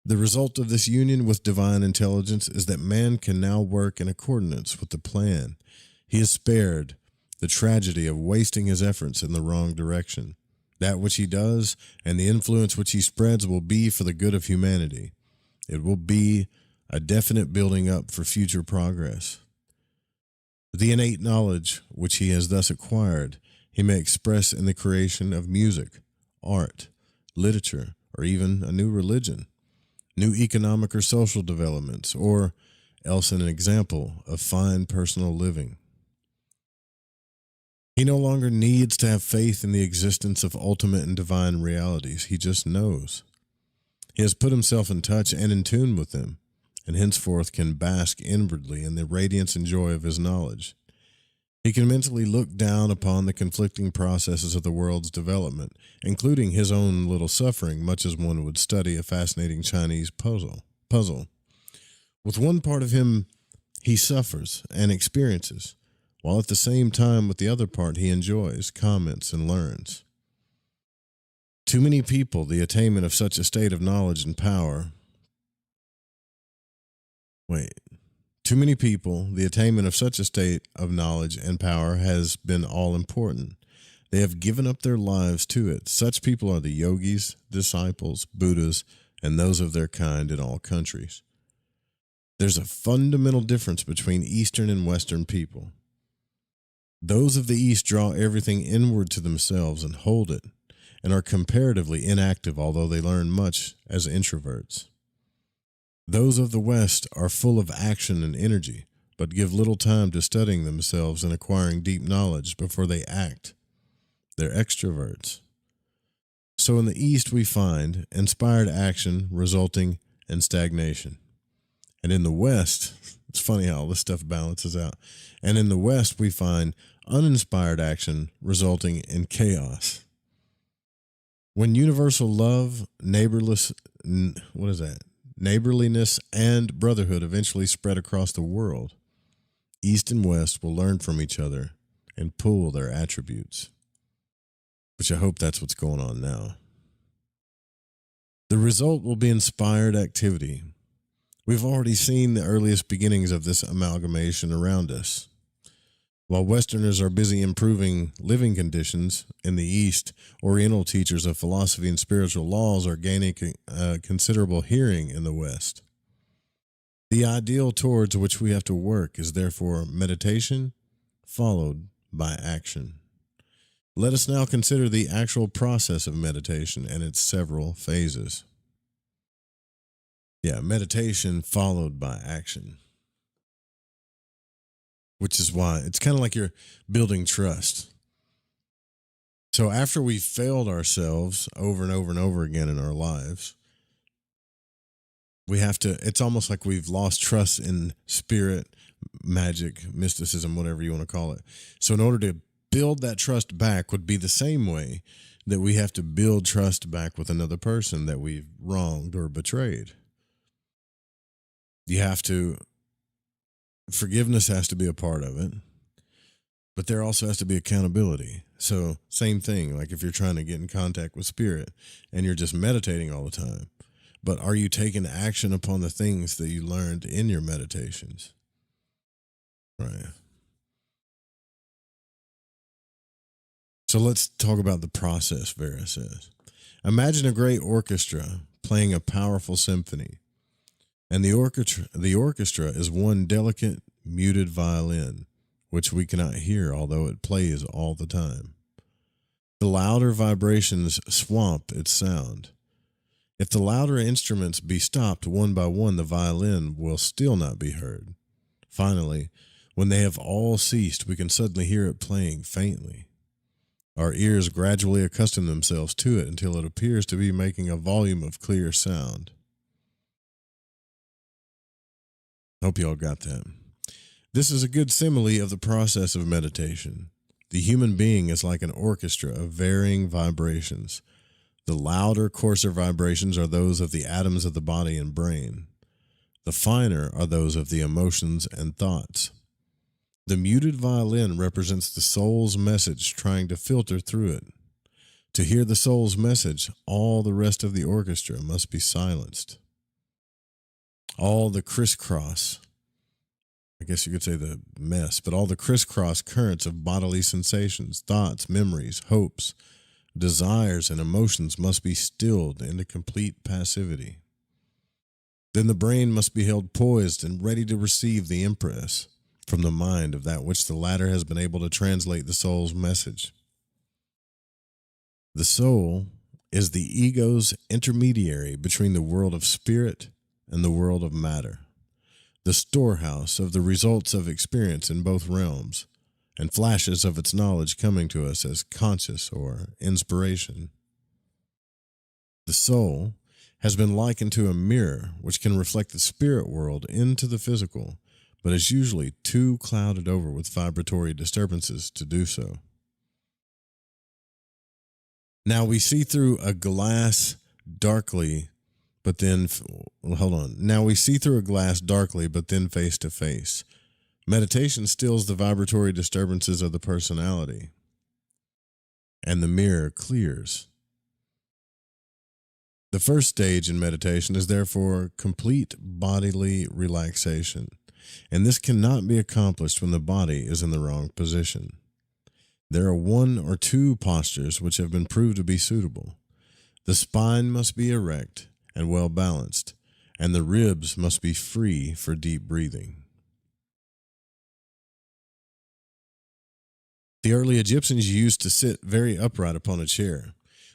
The result of this union with divine intelligence is that man can now work in accordance with the plan. He is spared the tragedy of wasting his efforts in the wrong direction. That which he does and the influence which he spreads will be for the good of humanity. It will be a definite building up for future progress. The innate knowledge which he has thus acquired, he may express in the creation of music, art, literature, or even a new religion, new economic or social developments, or else an example of fine personal living. He no longer needs to have faith in the existence of ultimate and divine realities. He just knows. He has put himself in touch and in tune with them, and henceforth can bask inwardly in the radiance and joy of his knowledge. He can mentally look down upon the conflicting processes of the world's development, including his own little suffering, much as one would study a fascinating Chinese puzzle. With one part of him, he suffers and experiences, while at the same time with the other part he enjoys, comments, and learns. Too many people, the attainment of such a state of knowledge and power. Too many people, the attainment of such a state of knowledge and power has been all important. They have given up their lives to it. Such people are the yogis, disciples, Buddhas, and those of their kind in all countries. There's a fundamental difference between Eastern and Western people. Those of the East draw everything inward to themselves and hold it, and are comparatively inactive, although they learn much as introverts. Those of the West are full of action and energy, but give little time to studying themselves and acquiring deep knowledge before they act. They're extroverts. So in the East we find inspired action resulting in stagnation. And in the West, it's funny how all this stuff balances out. And in the West we find uninspired action resulting in chaos. When universal love, neighborliness, and brotherhood eventually spread across the world, East and West will learn from each other and pool their attributes, which I hope that's what's going on now. The result will be inspired activity. We've already seen the earliest beginnings of this amalgamation around us. While Westerners are busy improving living conditions, in the East, Oriental teachers of philosophy and spiritual laws are gaining considerable hearing in the West. The ideal towards which we have to work is therefore meditation, followed by action. Let us now consider the actual process of meditation and its several phases. Meditation followed by action. Which is why it's kind of like you're building trust. So after we've failed ourselves over and over and over again in our lives, we have to, it's almost like we've lost trust in spirit, magic, mysticism, whatever you want to call it. So in order to build that trust back would be the same way that we have to build trust back with another person that we've wronged or betrayed. You have to, forgiveness has to be a part of it, but there also has to be accountability. So same thing, like if you're trying to get in contact with spirit and you're just meditating all the time, but are you taking action upon the things that you learned in your meditations? Right. So let's talk about the process, Vera says. Imagine a great orchestra playing a powerful symphony. And the orchestra is one delicate, muted violin, which we cannot hear, although it plays all the time. The louder vibrations swamp its sound. If the louder instruments be stopped one by one, the violin will still not be heard. Finally, when they have all ceased, we can suddenly hear it playing faintly. Our ears gradually accustom themselves to it until it appears to be making a volume of clear sound. Hope you all got that. This is a good simile of the process of meditation. The human being is like an orchestra of varying vibrations. The louder, coarser vibrations are those of the atoms of the body and brain. The finer are those of the emotions and thoughts. The muted violin represents the soul's message trying to filter through it. To hear the soul's message, all the rest of the orchestra must be silenced. All the crisscross, I guess you could say the mess, but all the crisscross currents of bodily sensations, thoughts, memories, hopes, desires, and emotions must be stilled into complete passivity. Then the brain must be held poised and ready to receive the impress from the mind of that which the latter has been able to translate the soul's message. The soul is the ego's intermediary between the world of spirit and the world of matter, the storehouse of the results of experience in both realms, and flashes of its knowledge coming to us as conscious or inspiration. The soul has been likened to a mirror which can reflect the spirit world into the physical, but is usually too clouded over with vibratory disturbances to do so. Now we see through a glass darkly, but then, Now we see through a glass darkly, but then face to face. Meditation stills the vibratory disturbances of the personality, and the mirror clears. The first stage in meditation is therefore complete bodily relaxation, and this cannot be accomplished when the body is in the wrong position. There are one or two postures which have been proved to be suitable. The spine must be erect and well balanced, and the ribs must be free for deep breathing. The early Egyptians used to sit very upright upon a chair,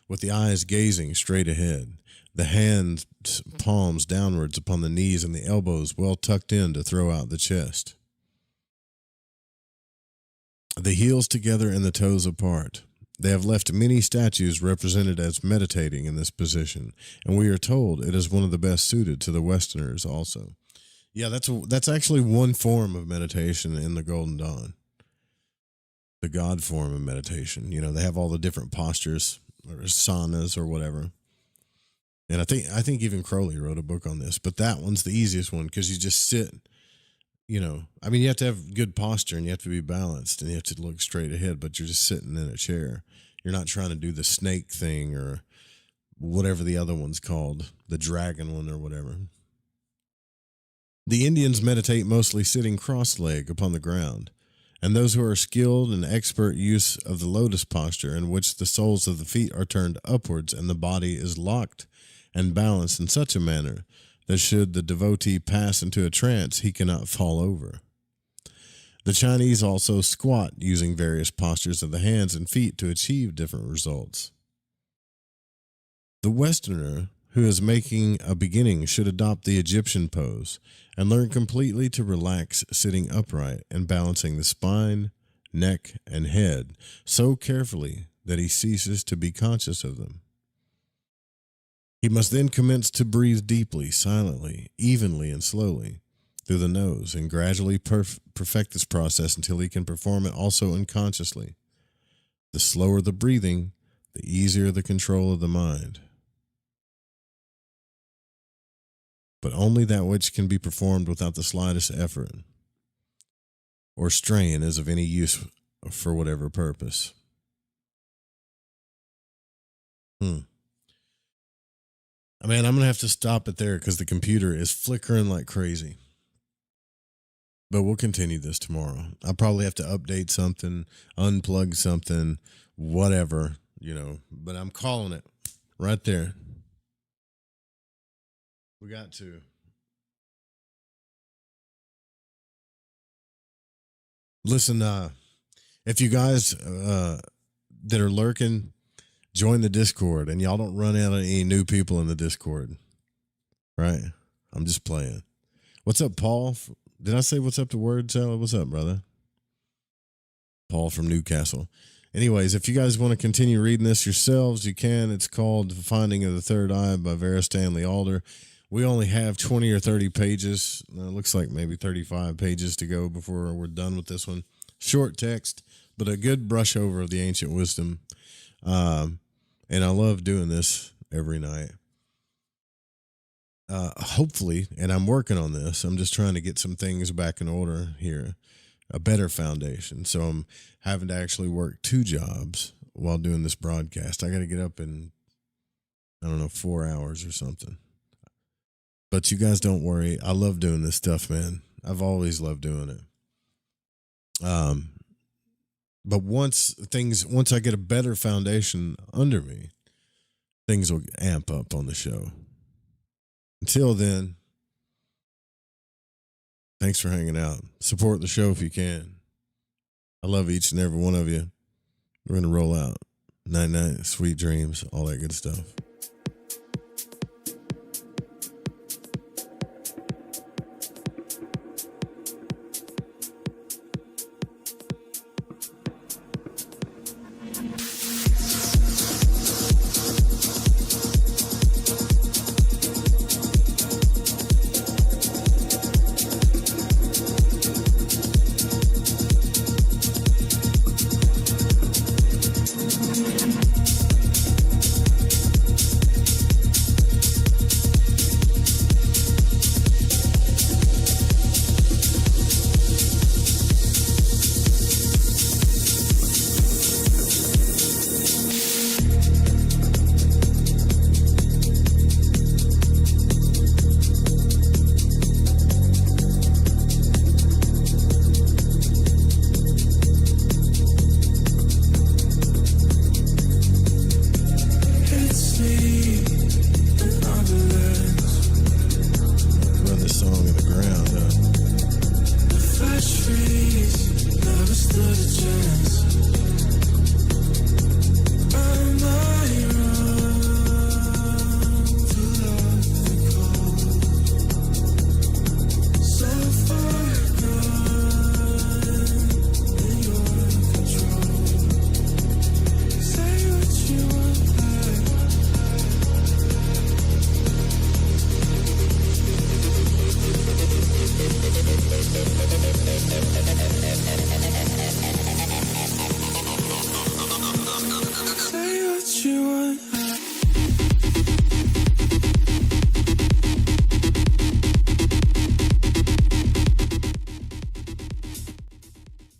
with the eyes gazing straight ahead, the hands palms downwards upon the knees and the elbows well tucked in to throw out the chest. The heels together and the toes apart. They have left many statues represented as meditating in this position, and we are told it is one of the best suited to the Westerners also. Yeah, that's actually one form of meditation in the Golden Dawn. The God form of meditation. You know, they have all the different postures or asanas or whatever. And I think even Crowley wrote a book on this, but that one's the easiest one because you just sit, you know, I mean, you have to have good posture and you have to be balanced and you have to look straight ahead, but you're just sitting in a chair. You're not trying to do the snake thing or whatever the other one's called, the dragon one or whatever. The Indians meditate mostly sitting cross-legged upon the ground, and those who are skilled in expert use of the lotus posture, in which the soles of the feet are turned upwards and the body is locked and balanced in such a manner that should the devotee pass into a trance, he cannot fall over. The Chinese also squat using various postures of the hands and feet to achieve different results. The Westerner who is making a beginning should adopt the Egyptian pose and learn completely to relax sitting upright and balancing the spine, neck, and head so carefully that he ceases to be conscious of them. He must then commence to breathe deeply, silently, evenly, and slowly through the nose and gradually perfect this process until he can perform it also unconsciously. The slower the breathing, the easier the control of the mind. But only that which can be performed without the slightest effort or strain is of any use for whatever purpose. I mean, I'm going to have to stop it there because the computer is flickering like crazy. But we'll continue this tomorrow. I'll probably have to update something, unplug something, whatever, but I'm calling it right there. We got to. Listen, if you guys that are lurking, join the Discord, and y'all don't run out of any new people in the Discord, right? I'm just playing. What's up, Paul? Did I say what's up to Word Salad? What's up, brother? Paul from Newcastle. Anyways, if you guys want to continue reading this yourselves, you can. It's called The Finding of the Third Eye by Vera Stanley Alder. We only have 20 or 30 pages. It looks like maybe 35 pages to go before we're done with this one. Short text, but a good brush over of the ancient wisdom. And I love doing this every night. Hopefully, and I'm working on this, I'm just trying to get some things back in order here, a better foundation. So I'm having to actually work 2 jobs while doing this broadcast. I got to get up in, 4 hours or something. But you guys don't worry. I love doing this stuff, man. I've always loved doing it. But once I get a better foundation under me, things will amp up on the show. Until then, thanks for hanging out. Support the show if you can. I love each and every one of you. We're going to roll out. Night-night, sweet dreams, all that good stuff. It's